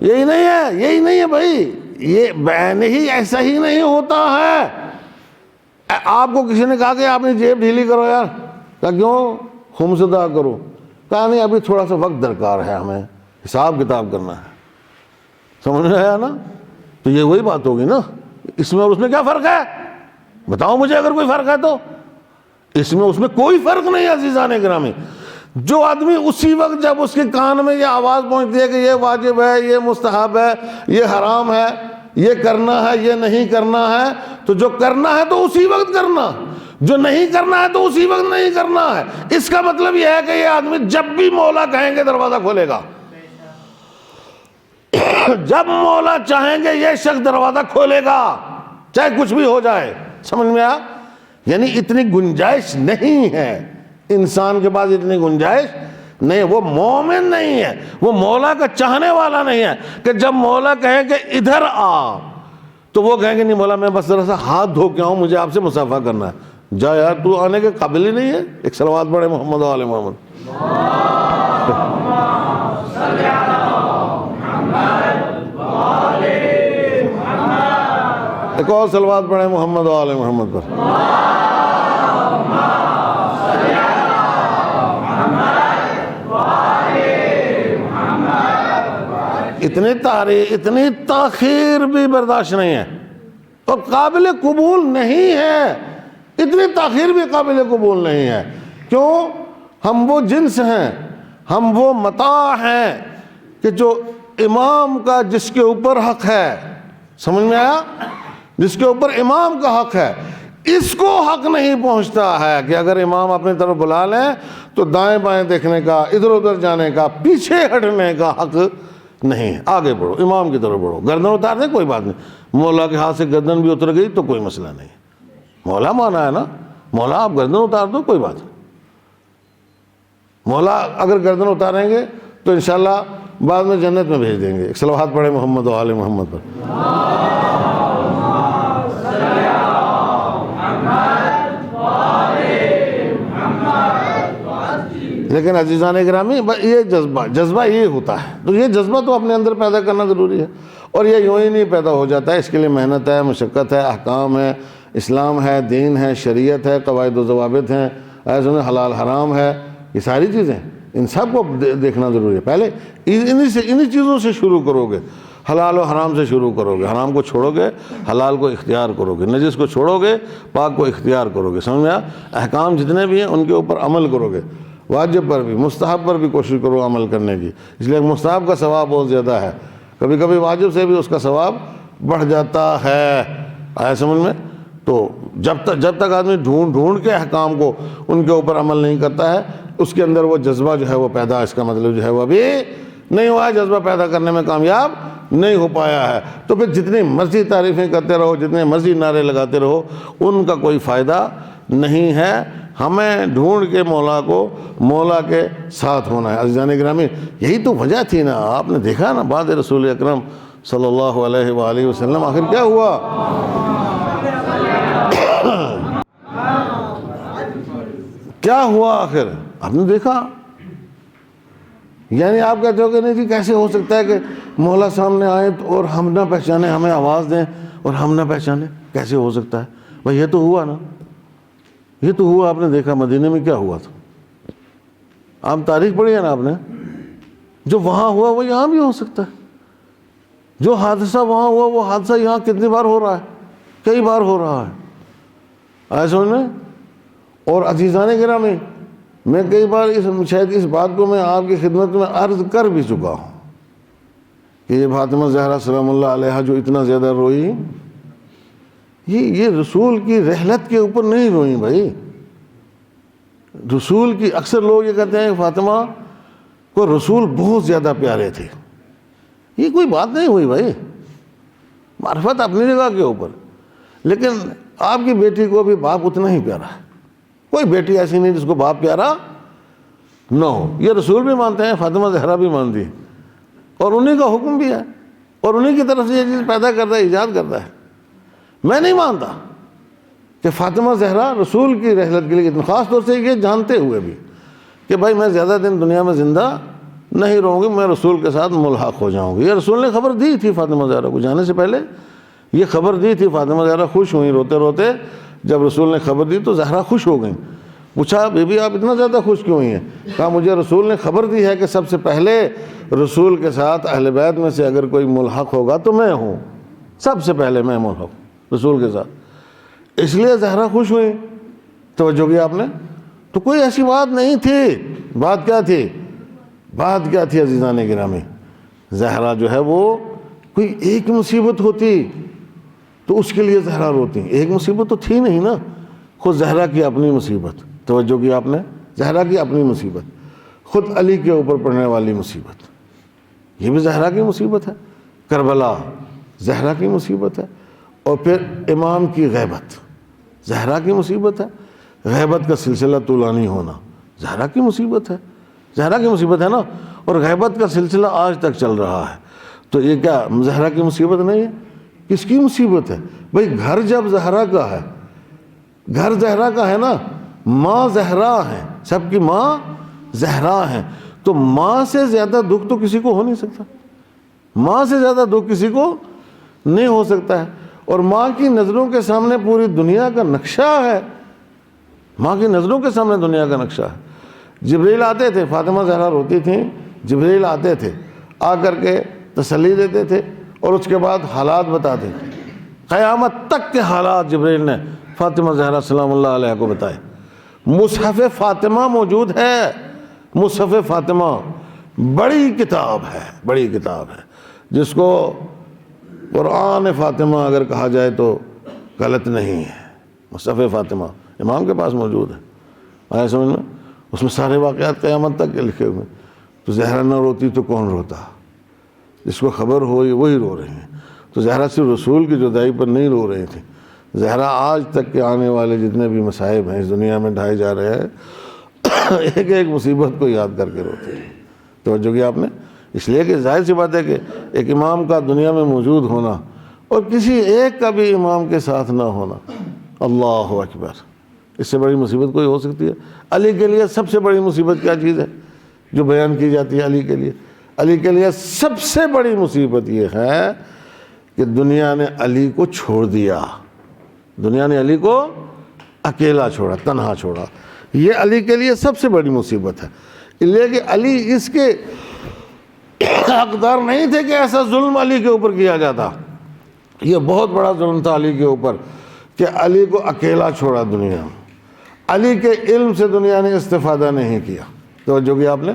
یہی نہیں ہے، یہی نہیں ہے بھائی، یہ نہیں، ایسا ہی نہیں ہوتا ہے۔ آپ کو کسی نے کہا کہ آپ نے جیب ڈھیلی کرو یار، کہا کیوں؟ خمس ادا کرو، کہا نہیں ابھی تھوڑا سا وقت درکار ہے، ہمیں حساب کتاب کرنا ہے۔ سمجھ میں آیا نا؟ تو یہ وہی بات ہوگی نا، اس میں اور اس میں کیا فرق ہے؟ بتاؤ مجھے اگر کوئی فرق ہے تو۔ اس میں اس میں کوئی فرق نہیں ہے عزیزان گرامی۔ جو آدمی اسی وقت جب اس کے کان میں یہ آواز پہنچتی ہے کہ یہ واجب ہے، یہ مستحب ہے، یہ حرام ہے، یہ کرنا ہے، یہ نہیں کرنا ہے، تو جو کرنا ہے تو اسی وقت کرنا، جو نہیں کرنا ہے تو اسی وقت نہیں کرنا ہے۔ اس کا مطلب یہ ہے کہ یہ آدمی جب بھی مولا کہیں گے دروازہ کھولے گا، جب مولا چاہیں گے یہ شخص دروازہ کھولے گا، چاہے کچھ بھی ہو جائے۔ سمجھ میں آیا؟ یعنی اتنی گنجائش نہیں ہے انسان کے پاس، اتنی گنجائش نہیں، وہ مومن نہیں ہے، وہ مولا کا چاہنے والا نہیں ہے کہ جب مولا کہیں کہ ادھر آ تو وہ کہیں گے نہیں مولا میں بس ذرا سا ہاتھ دھو کے آؤں، مجھے آپ سے مصافحہ کرنا ہے۔ جا یار، تو آنے کے قابل ہی نہیں ہے۔ ایک صلوات پڑھے محمد و آل محمد۔ ایک اور صلوات پڑھے محمد و آل محمد پر۔ اتنی تاریخ، اتنی تاخیر بھی برداشت نہیں ہے اور قابل قبول نہیں ہے، اتنی تاخیر بھی قابل قبول نہیں ہے۔ کیوں؟ ہم وہ جنس ہیں، ہم وہ متاع ہیں کہ جو امام کا جس کے اوپر حق ہے، سمجھ میں آیا؟ جس کے اوپر امام کا حق ہے، اس کو حق نہیں پہنچتا ہے کہ اگر امام اپنی طرف بلا لیں تو دائیں بائیں دیکھنے کا، ادھر ادھر جانے کا، پیچھے ہٹنے کا حق نہیں ہے۔ آگے بڑھو، امام کی طرف بڑھو، گردن اتار دیں کوئی بات نہیں، مولا کے ہاتھ سے گردن بھی اتر گئی تو کوئی مسئلہ نہیں، مولا مانا ہے نا، مولا آپ گردن اتار دو کوئی بات نہیں۔ مولا اگر گردن اتاریں گے تو انشاءاللہ بعد میں جنت میں بھیج دیں گے۔ ایک صلوات پڑھے محمد و آل محمد پر۔ لیکن عزیزان گرامی یہ جذبہ یہ ہوتا ہے، تو یہ جذبہ تو اپنے اندر پیدا کرنا ضروری ہے، اور یہ یوں ہی نہیں پیدا ہو جاتا ہے، اس کے لیے محنت ہے، مشقت ہے، احکام ہے، اسلام ہے، دین ہے، شریعت ہے، قواعد و ضوابط ہیں، ایسے حلال حرام ہے، یہ ساری چیزیں ان سب کو دیکھنا ضروری ہے۔ پہلے انہی چیزوں سے شروع کرو گے، حلال و حرام سے شروع کرو گے، حرام کو چھوڑو گے، حلال کو اختیار کرو گے، نجس کو چھوڑو گے، پاک کو اختیار کرو گے۔ سمجھ میں آیا؟ احکام جتنے بھی ہیں ان کے اوپر عمل کرو گے، واجب پر بھی، مستحب پر بھی کوشش کرو عمل کرنے کی، اس لیے مستحب کا ثواب بہت زیادہ ہے، کبھی کبھی واجب سے بھی اس کا ثواب بڑھ جاتا ہے۔ آیا سمجھ میں؟ تو جب تک آدمی ڈھونڈ کے احکام کو ان کے اوپر عمل نہیں کرتا ہے، اس کے اندر وہ جذبہ جو ہے وہ پیدا، اس کا مطلب جو ہے وہ ابھی نہیں ہوا ہے، جذبہ پیدا کرنے میں کامیاب نہیں ہو پایا ہے۔ تو پھر جتنی مرضی تعریفیں کرتے رہو، جتنے مرضی نعرے لگاتے رہو، ان کا کوئی فائدہ نہیں ہے۔ ہمیں ڈھونڈ کے مولا کے ساتھ ہونا ہے۔ عزیزان گرامی یہی تو وجہ تھی نا، آپ نے دیکھا نا بعد رسول اکرم صلی اللہ علیہ وآلہ وسلم. آخر کیا ہوا؟ کیا ہوا آخر؟ آپ نے دیکھا. یعنی آپ کہتے ہو کہ نہیں جی کیسے ہو سکتا ہے کہ مولا سامنے آئے اور ہم نہ پہچانے، ہمیں آواز دیں اور ہم نہ پہچانے؟ کیسے ہو سکتا ہے بھائی؟ یہ تو ہوا نا، یہ تو ہوا. آپ نے دیکھا مدینے میں کیا ہوا تھا. آپ تاریخ پڑھی ہے نا آپ نے. جو وہاں ہوا وہ یہاں بھی ہو سکتا ہے. جو حادثہ وہاں ہوا وہ حادثہ یہاں کتنی بار ہو رہا ہے؟ کئی بار ہو رہا ہے. آئے سمجھ میں؟ اور عزیزان گرامی، میں کئی بار شاید اس بات کو میں آپ کی خدمت میں عرض کر بھی چکا ہوں کہ یہ فاطمہ زہرا سلام اللہ علیہا جو اتنا زیادہ روئی، یہ رسول کی رحلت کے اوپر نہیں روئی بھائی. رسول کی، اکثر لوگ یہ کہتے ہیں کہ فاطمہ کو رسول بہت زیادہ پیارے تھے. یہ کوئی بات نہیں ہوئی بھائی. معرفت اپنی جگہ کے اوپر، لیکن آپ کی بیٹی کو بھی باپ اتنا ہی پیارا ہے. کوئی بیٹی ایسی نہیں جس کو باپ پیارا نہ ہو. یہ رسول بھی مانتے ہیں، فاطمہ زہرا بھی مانتی ہے، اور انہی کا حکم بھی ہے، اور انہی کی طرف سے یہ چیز پیدا کرتا ہے، ایجاد کرتا ہے. میں نہیں مانتا کہ فاطمہ زہرا رسول کی رحلت کے لیے، خاص طور سے یہ جانتے ہوئے بھی کہ بھائی میں زیادہ دن دنیا میں زندہ نہیں رہوں گی، میں رسول کے ساتھ ملحق ہو جاؤں گی. یہ رسول نے خبر دی تھی فاطمہ زہرا کو جانے سے پہلے. یہ خبر دی تھی. فاطمہ زہرا خوش ہوئیں روتے روتے. جب رسول نے خبر دی تو زہرا خوش ہو گئیں. پوچھا بی بی آپ اتنا زیادہ خوش کیوں ہوئی ہیں؟ کہا مجھے رسول نے خبر دی ہے کہ سب سے پہلے رسول کے ساتھ اہل بیت میں سے اگر کوئی ملحق ہوگا تو میں ہوں. سب سے پہلے میں ملحق رسول کے ساتھ. اس لیے زہرا خوش ہوئی. توجہ کی آپ نے. تو کوئی ایسی بات نہیں تھی. بات کیا تھی؟ بات کیا تھی عزیزان گرامی؟ زہرا جو ہے وہ کوئی ایک مصیبت ہوتی تو اس کے لیے زہرا روتی. ایک مصیبت تو تھی نہیں نا. خود زہرا کی اپنی مصیبت. توجہ کی آپ نے. زہرا کی اپنی مصیبت، خود علی کے اوپر پڑنے والی مصیبت، یہ بھی زہرا کی مصیبت ہے. کربلا زہرا کی مصیبت ہے. اور پھر امام کی غیبت زہرا کی مصیبت ہے. غیبت کا سلسلہ طولانی ہونا زہرا کی مصیبت ہے. زہرا کی مصیبت ہے نا. اور غیبت کا سلسلہ آج تک چل رہا ہے. تو یہ کیا زہرا کی مصیبت نہیں ہے؟ کس کی مصیبت ہے بھائی؟ گھر جب زہرا کا ہے، گھر زہرا کا ہے نا. ماں زہرا ہے، سب کی ماں زہرا ہے. تو ماں سے زیادہ دکھ تو کسی کو ہو نہیں سکتا. ماں سے زیادہ دکھ کسی کو نہیں ہو سکتا ہے. اور ماں کی نظروں کے سامنے پوری دنیا کا نقشہ ہے. ماں کی نظروں کے سامنے دنیا کا نقشہ ہے. جبریل آتے تھے، فاطمہ زہرا روتی تھیں، جبریل آتے تھے، آ کر کے تسلی دیتے تھے اور اس کے بعد حالات بتاتے تھے. قیامت تک کے حالات جبریل نے فاطمہ زہرا سلام اللہ علیہ کو بتائے. مصحف فاطمہ موجود ہے. مصحف فاطمہ بڑی کتاب ہے، بڑی کتاب ہے، جس کو قرآن فاطمہ اگر کہا جائے تو غلط نہیں ہے. مصحف فاطمہ امام کے پاس موجود ہے. آیا سمجھ میں؟ اس میں سارے واقعات قیامت تک کے لکھے ہوئے. تو زہرا نہ روتی تو کون روتا؟ جس کو خبر ہوئی وہی رو رہے ہیں. تو زہرا صرف رسول کی جدائی پر نہیں رو رہی تھی. زہرا آج تک کے آنے والے جتنے بھی مصائب ہیں اس دنیا میں ڈھائے جا رہے ہیں، ایک ایک مصیبت کو یاد کر کے روتے ہیں. توجہ کی آپ نے. اس لیے کہ ظاہر سی بات ہے کہ ایک امام کا دنیا میں موجود ہونا اور کسی ایک کا بھی امام کے ساتھ نہ ہونا، اللہ اکبر، اس سے بڑی مصیبت کوئی ہو سکتی ہے؟ علی کے لیے سب سے بڑی مصیبت کیا چیز ہے جو بیان کی جاتی ہے علی کے لیے؟ علی کے لیے سب سے بڑی مصیبت یہ ہے کہ دنیا نے علی کو چھوڑ دیا. دنیا نے علی کو اکیلا چھوڑا، تنہا چھوڑا. یہ علی کے لیے سب سے بڑی مصیبت ہے. اس لیے کہ علی اس کے حقدار نہیں تھے کہ ایسا ظلم علی کے اوپر کیا جاتا. یہ بہت بڑا ظلم تھا علی کے اوپر کہ علی کو اکیلا چھوڑا دنیا. علی کے علم سے دنیا نے استفادہ نہیں کیا. توجہ کی آپ نے.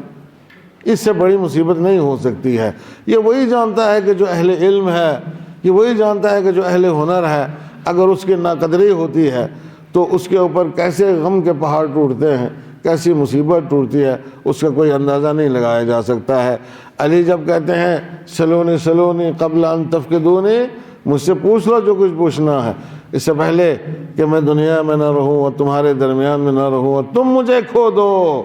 اس سے بڑی مصیبت نہیں ہو سکتی ہے. یہ وہی جانتا ہے کہ جو اہل علم ہے، یہ وہی جانتا ہے کہ جو اہل ہنر ہے، اگر اس کی ناقدری ہوتی ہے تو اس کے اوپر کیسے غم کے پہاڑ ٹوٹتے ہیں، کیسی مصیبت ٹوٹتی ہے، اس کا کوئی اندازہ نہیں لگایا جا سکتا ہے. علی جب کہتے ہیں سلونی سلونی قبل ان تفقدونی، مجھ سے پوچھ لو جو کچھ پوچھنا ہے اس سے پہلے کہ میں دنیا میں نہ رہوں اور تمہارے درمیان میں نہ رہوں اور تم مجھے کھو دو.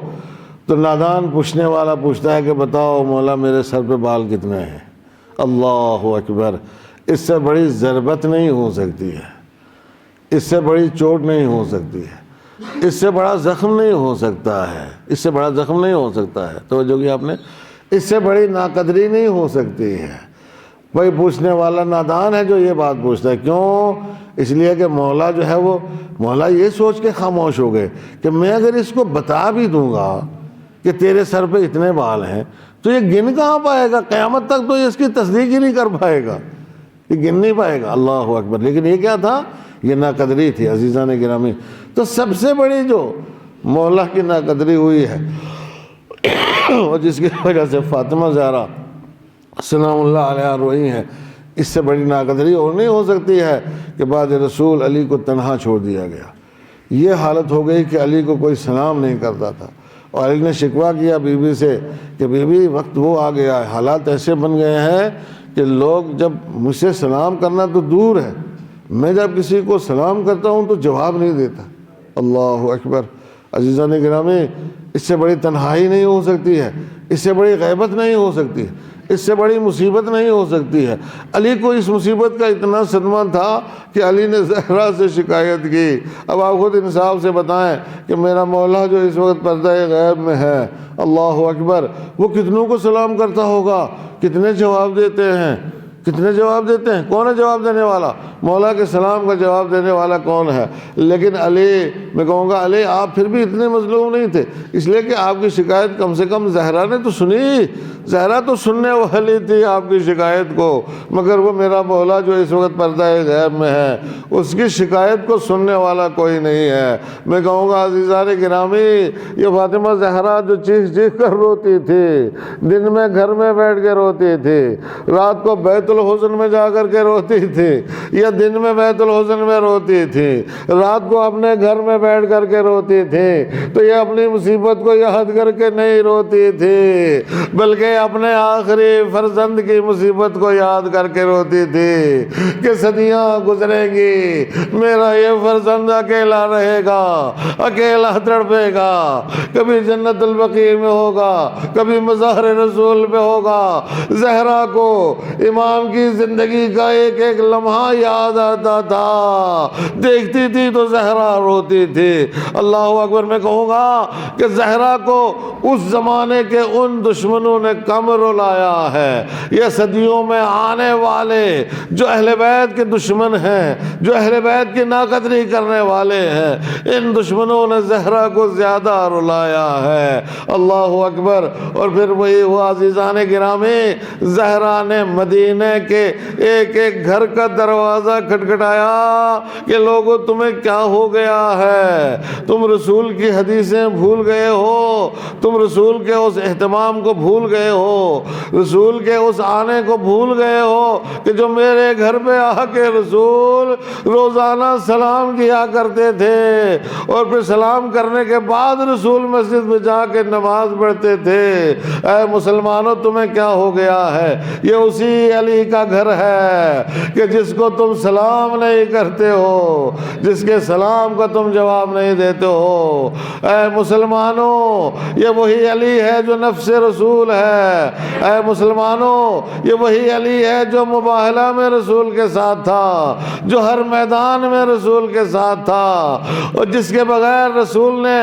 تو نادان پوچھنے والا پوچھتا ہے کہ بتاؤ مولا میرے سر پہ بال کتنے ہیں؟ اللہ اکبر، اس سے بڑی ضربت نہیں ہو سکتی ہے، اس سے بڑی چوٹ نہیں ہو سکتی ہے، اس سے بڑا زخم نہیں ہو سکتا ہے، اس سے بڑا زخم نہیں ہو سکتا ہے، توجہ کی آپ نے، اس سے بڑی ناقدری نہیں ہو سکتی ہے۔ کوئی پوچھنے والا نادان ہے جو یہ بات پوچھتا ہے، کیوں؟ اس لیے کہ مولا جو ہے وہ مولا یہ سوچ کے خاموش ہو گئے کہ میں اگر اس کو بتا بھی دوں گا کہ تیرے سر پہ اتنے بال ہیں تو یہ گن کہاں پائے گا، قیامت تک تو یہ اس کی تصدیق ہی نہیں کر پائے گا، یہ گن نہیں پائے گا۔ اللہ اکبر۔ لیکن یہ کیا تھا؟ یہ ناقدری تھی عزیزان گرامی۔ تو سب سے بڑی جو مولا کی ناقدری ہوئی ہے اور جس کی وجہ سے فاطمہ زہرا سلام اللہ علیہ روئی ہیں، اس سے بڑی ناقدری اور نہیں ہو سکتی ہے کہ بعد رسول علی کو تنہا چھوڑ دیا گیا۔ یہ حالت ہو گئی کہ علی کو کوئی سلام نہیں کرتا تھا، اور علی نے شکوہ کیا بی بی سے کہ بی بی وقت وہ آ گیا ہے، حالات ایسے بن گئے ہیں کہ لوگ جب مجھ سے سلام کرنا تو دور ہے، میں جب کسی کو سلام کرتا ہوں تو جواب نہیں دیتا۔ اللہ اکبر۔ عزیزان گرامی، اس سے بڑی تنہائی نہیں ہو سکتی ہے، اس سے بڑی غیبت نہیں ہو سکتی ہے، اس سے بڑی مصیبت نہیں ہو سکتی ہے۔ علی کو اس مصیبت کا اتنا صدمہ تھا کہ علی نے زہرا سے شکایت کی۔ اب آپ خود انصاف سے بتائیں کہ میرا مولا جو اس وقت پردہ غیب میں ہے، اللہ اکبر، وہ کتنوں کو سلام کرتا ہوگا، کتنے جواب دیتے ہیں، کتنے جواب دیتے ہیں؟ کون ہے جواب دینے والا؟ مولا کے سلام کا جواب دینے والا کون ہے؟ لیکن علی، میں کہوں گا علی آپ پھر بھی اتنے مظلوم نہیں تھے، اس لیے کہ آپ کی شکایت کم سے کم زہرا نے تو سنی، زہرا تو سننے والی تھی آپ کی شکایت کو، مگر وہ میرا مولا جو اس وقت پردہ غیب میں ہے اس کی شکایت کو سننے والا کوئی نہیں ہے۔ میں کہوں گا عزیزان گرامی، یہ فاطمہ زہرا جو چیخ چیخ کر روتی تھی، دن میں گھر میں بیٹھ کے روتی تھی، رات کو بیت الحزن میں جا کر کے روتی تھی، یا دن میں بیت الحزن میں روتی تھی، رات کو اپنے گھر میں بیٹھ کر کے روتی تھی، تو یہ اپنی مصیبت کو یاد کر کے نہیں روتی تھی، بلکہ اپنے آخری فرزند کی مصیبت کو یاد کر کے روتی تھی کہ صدیاں گزریں گی، میرا یہ فرزند اکیلا رہے گا، اکیلا تڑپے گا، کبھی جنت البقیع میں ہوگا، کبھی مزار رسول پہ ہوگا۔ زہرا کو امام کی زندگی کا ایک ایک لمحہ یاد آتا تھا، دیکھتی تھی تو زہرا روتی تھی۔ اللہ اکبر۔ میں کہوں گا کہ زہرا کو اس زمانے کے ان دشمنوں نے کم رلایا ہے، یہ صدیوں میں آنے والے جو اہل بیت کے دشمن ہیں، جو اہل بیت کی ناقدری کرنے والے ہیں، ان دشمنوں نے زہرا کو زیادہ رلایا ہے۔ اللہ اکبر۔ اور پھر وہی ہوا عزیزان گرامی، زہرا نے مدینے کے ایک ایک گھر کا دروازہ کھٹکھٹایا کہ لوگو تمہیں کیا ہو گیا ہے، تم رسول کی حدیثیں بھول گئے ہو، تم رسول کے اس اہتمام کو بھول گئے ہو، رسول کے اس آنے کو بھول گئے ہو کہ جو میرے گھر پہ آ کے رسول روزانہ سلام کیا کرتے تھے، اور پھر سلام کرنے کے بعد رسول مسجد میں جا کے نماز پڑھتے تھے۔ اے مسلمانوں تمہیں کیا ہو گیا ہے؟ یہ اسی علی کا گھر ہے کہ جس کو تم سلام نہیں کرتے ہو، جس کے سلام کا تم جواب نہیں دیتے ہو۔ اے مسلمانوں یہ وہی علی ہے جو نفس رسول ہے، اے مسلمانوں یہ وہی علی ہے جو مباہلہ میں رسول کے ساتھ تھا، جو ہر میدان میں رسول کے ساتھ تھا، اور جس کے بغیر رسول نے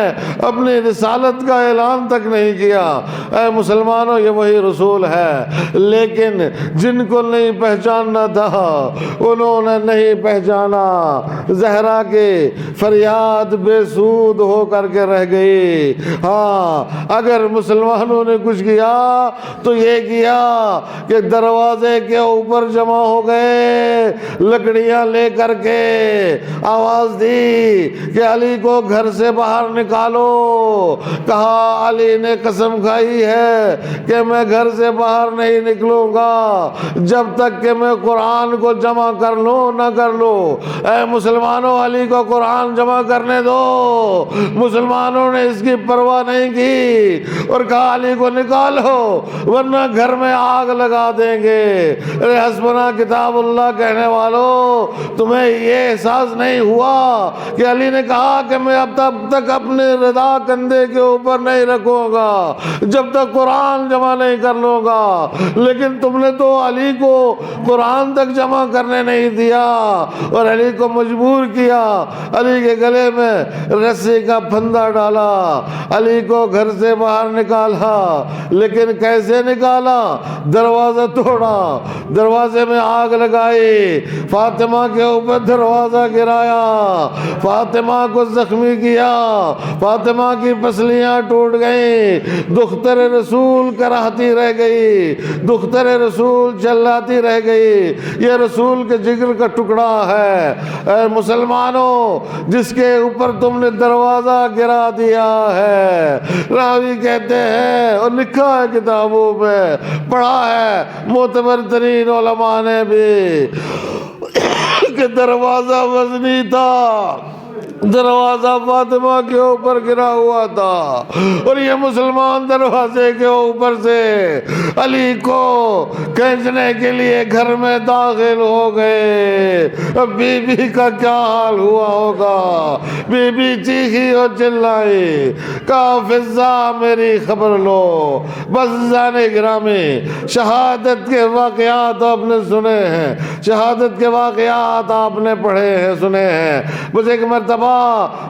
اپنی رسالت کا اعلان تک نہیں کیا۔ اے مسلمانوں یہ وہی رسول ہے، لیکن جن کو نہیں پہچاننا تھا انہوں نے نہیں پہچانا۔ زہرا کے فریاد بے سود ہو کر کے رہ گئی۔ ہاں اگر مسلمانوں نے کچھ کیا تو یہ کیا کہ دروازے کے اوپر جمع ہو گئے، لکڑیاں لے کر کے آواز دی کہ علی کو گھر سے باہر نکالو۔ کہا علی نے قسم کھائی ہے کہ میں گھر سے باہر نہیں نکلوں گا جب تک کہ میں قرآن کو جمع کر لوں نہ کر لوں۔ اے مسلمانوں علی کو قرآن جمع کرنے دو۔ مسلمانوں نے اس کی پرواہ نہیں کی اور کہا علی کو نکالو ورنہ گھر میں آگ لگا دیں گے۔ ارے حسبنا کتاب اللہ کہنے والوں، تمہیں یہ احساس نہیں ہوا کہ علی نے کہا کہ میں اب تک اپنے رضا کندھے کے اوپر نہیں رکھوں گا جب تک قرآن جمع نہیں کر لوں گا، لیکن تم نے تو علی کو کو قرآن تک جمع کرنے نہیں دیا اور علی کو مجبور کیا، علی کے گلے میں رسی کا پھندا ڈالا، علی کو گھر سے باہر نکالا، لیکن کیسے نکالا؟ دروازہ توڑا، دروازے میں آگ لگائی، فاطمہ کے اوپر دروازہ گرایا، فاطمہ کو زخمی کیا، فاطمہ کی پسلیاں ٹوٹ گئیں، دختر رسول کراہتی رہ گئی، دختر رسول چلاتی رہ گئی، یہ رسول کے جگر کا ٹکڑا ہے۔ اے مسلمانوں، جس کے اوپر تم نے دروازہ گرا دیا ہے، راوی کہتے ہیں اور لکھا ہے کتابوں میں، پڑھا ہے معتبر ترین علماء نے بھی کہ دروازہ وزنی تھا، دروازہ فاطمہ کے اوپر گرا ہوا تھا، اور یہ مسلمان دروازے کے اوپر سے علی کو کھینچنے کے لیے گھر میں داخل ہو گئے۔ اب بی بی کا کیا حال ہوا ہوگا؟ بی بی چیخی اور چلائی، کہا فضا میری خبر لو۔ بس جانے گرامی، شہادت کے واقعات آپ نے سنے ہیں، شہادت کے واقعات آپ نے پڑھے ہیں، سنے ہیں۔ مجھے ایک مرتبہ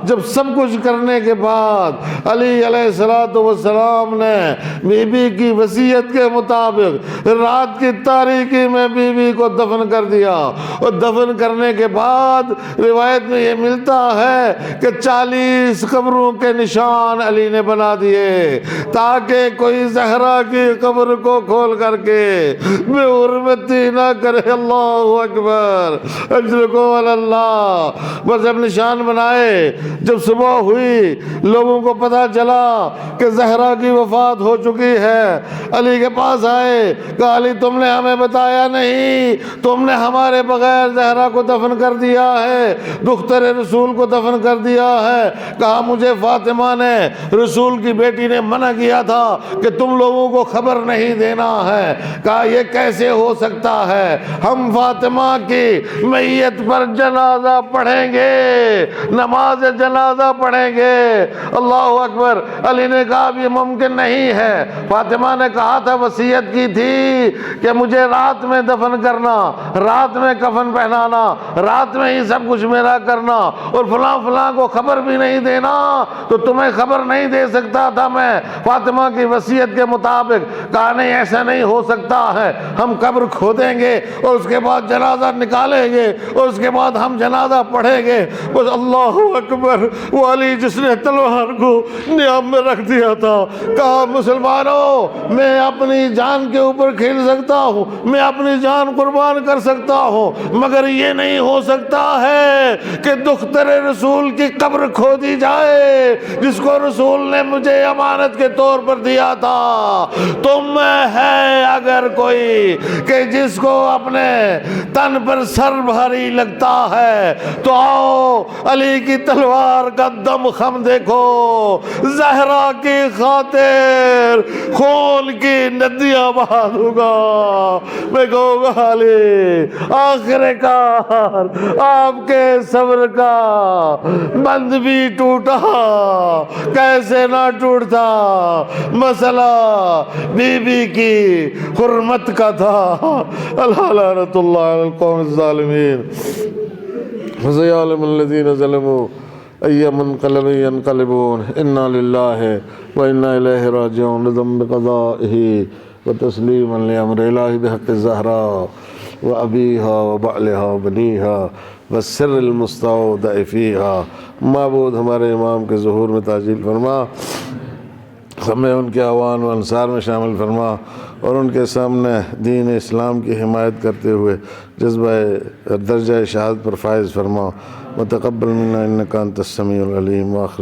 جب سب کچھ کرنے کے بعد علی علیہ السلام نے بی بی کی وصیت کے مطابق رات کی تاریکی میں بی بی کو دفن کر دیا، اور دفن کرنے کے بعد روایت میں یہ ملتا ہے کہ 40 قبروں کے نشان علی نے بنا دیے تاکہ کوئی زہرا کی قبر کو کھول کر کے بے حرمتی نہ کرے۔ اللہ اکبر، اجرکم علی اللہ۔ بس جب نشان بنائے، جب صبح ہوئی لوگوں کو پتا چلا کہ زہرا کی وفات ہو چکی ہے، علی کے پاس آئے، کہا علی تم نے ہمیں بتایا نہیں، تم نے ہمارے بغیر زہرا کو دفن کر دیا ہے، دختر رسول کو دفن کر دیا ہے۔ کہا مجھے فاطمہ نے، رسول کی بیٹی نے منع کیا تھا کہ تم لوگوں کو خبر نہیں دینا ہے۔ کہا یہ کیسے ہو سکتا ہے؟ ہم فاطمہ کی میت پر جنازہ پڑھیں گے، نماز جنازہ پڑھیں گے۔ اللہ اکبر۔ علی نے کہا اب یہ ممکن نہیں ہے، فاطمہ نے کہا تھا، وصیت کی تھی کہ مجھے رات میں دفن کرنا، رات میں کفن پہنانا، رات میں ہی سب کچھ میرا کرنا، اور فلاں فلاں کو خبر بھی نہیں دینا، تو تمہیں خبر نہیں دے سکتا تھا میں فاطمہ کی وصیت کے مطابق۔ کہا نہیں ایسا نہیں ہو سکتا ہے، ہم قبر کھودیں گے اور اس کے بعد جنازہ نکالیں گے اور اس کے بعد ہم جنازہ پڑھیں گے۔ بس اللہ اکبر، وہ علی جس نے تلوار کو نیام میں رکھ دیا تھا، کہا مسلمانوں میں اپنی جان کے اوپر کھیل سکتا ہوں، میں اپنی جان قربان کر سکتا ہوں، مگر یہ نہیں ہو سکتا ہے کہ دختر رسول کی قبر کھودی جائے جس کو رسول نے مجھے امانت کے طور پر دیا تھا۔ تم میں ہے اگر کوئی کہ جس کو اپنے تن پر سر بھاری لگتا ہے تو آؤ علی کی تلوار کا دم خم دیکھو، زہرا کی خاطر خون کی ندیاں بہا دوں گا۔ میں کہوں گا علی آخر کار آپ کے صبر کا بند بھی ٹوٹا، کیسے نہ ٹوٹتا، مسئلہ بی بی کی حرمت کا تھا۔ اللہ لعنت اللہ علی القوم الظالمین، فسيعلم الذين ظلموا أي منقلب ينقلبون، إنا لله وإنا إليه راجعون، رضا بقضائه وتسليما لأمر الله بحق الزهراء وأبيها وبعلها وبنيها والسر المستودع فيها۔ معبود ہمارے امام کے ظہور میں تعجیل فرما، ہمیں ان کے اعوان و انصار میں شامل فرما، اور ان کے سامنے دین اسلام کی حمایت کرتے ہوئے جذبہ درجہ شہادت پر فائز فرما۔ وتقبل منا انک انت السمیع العلیم۔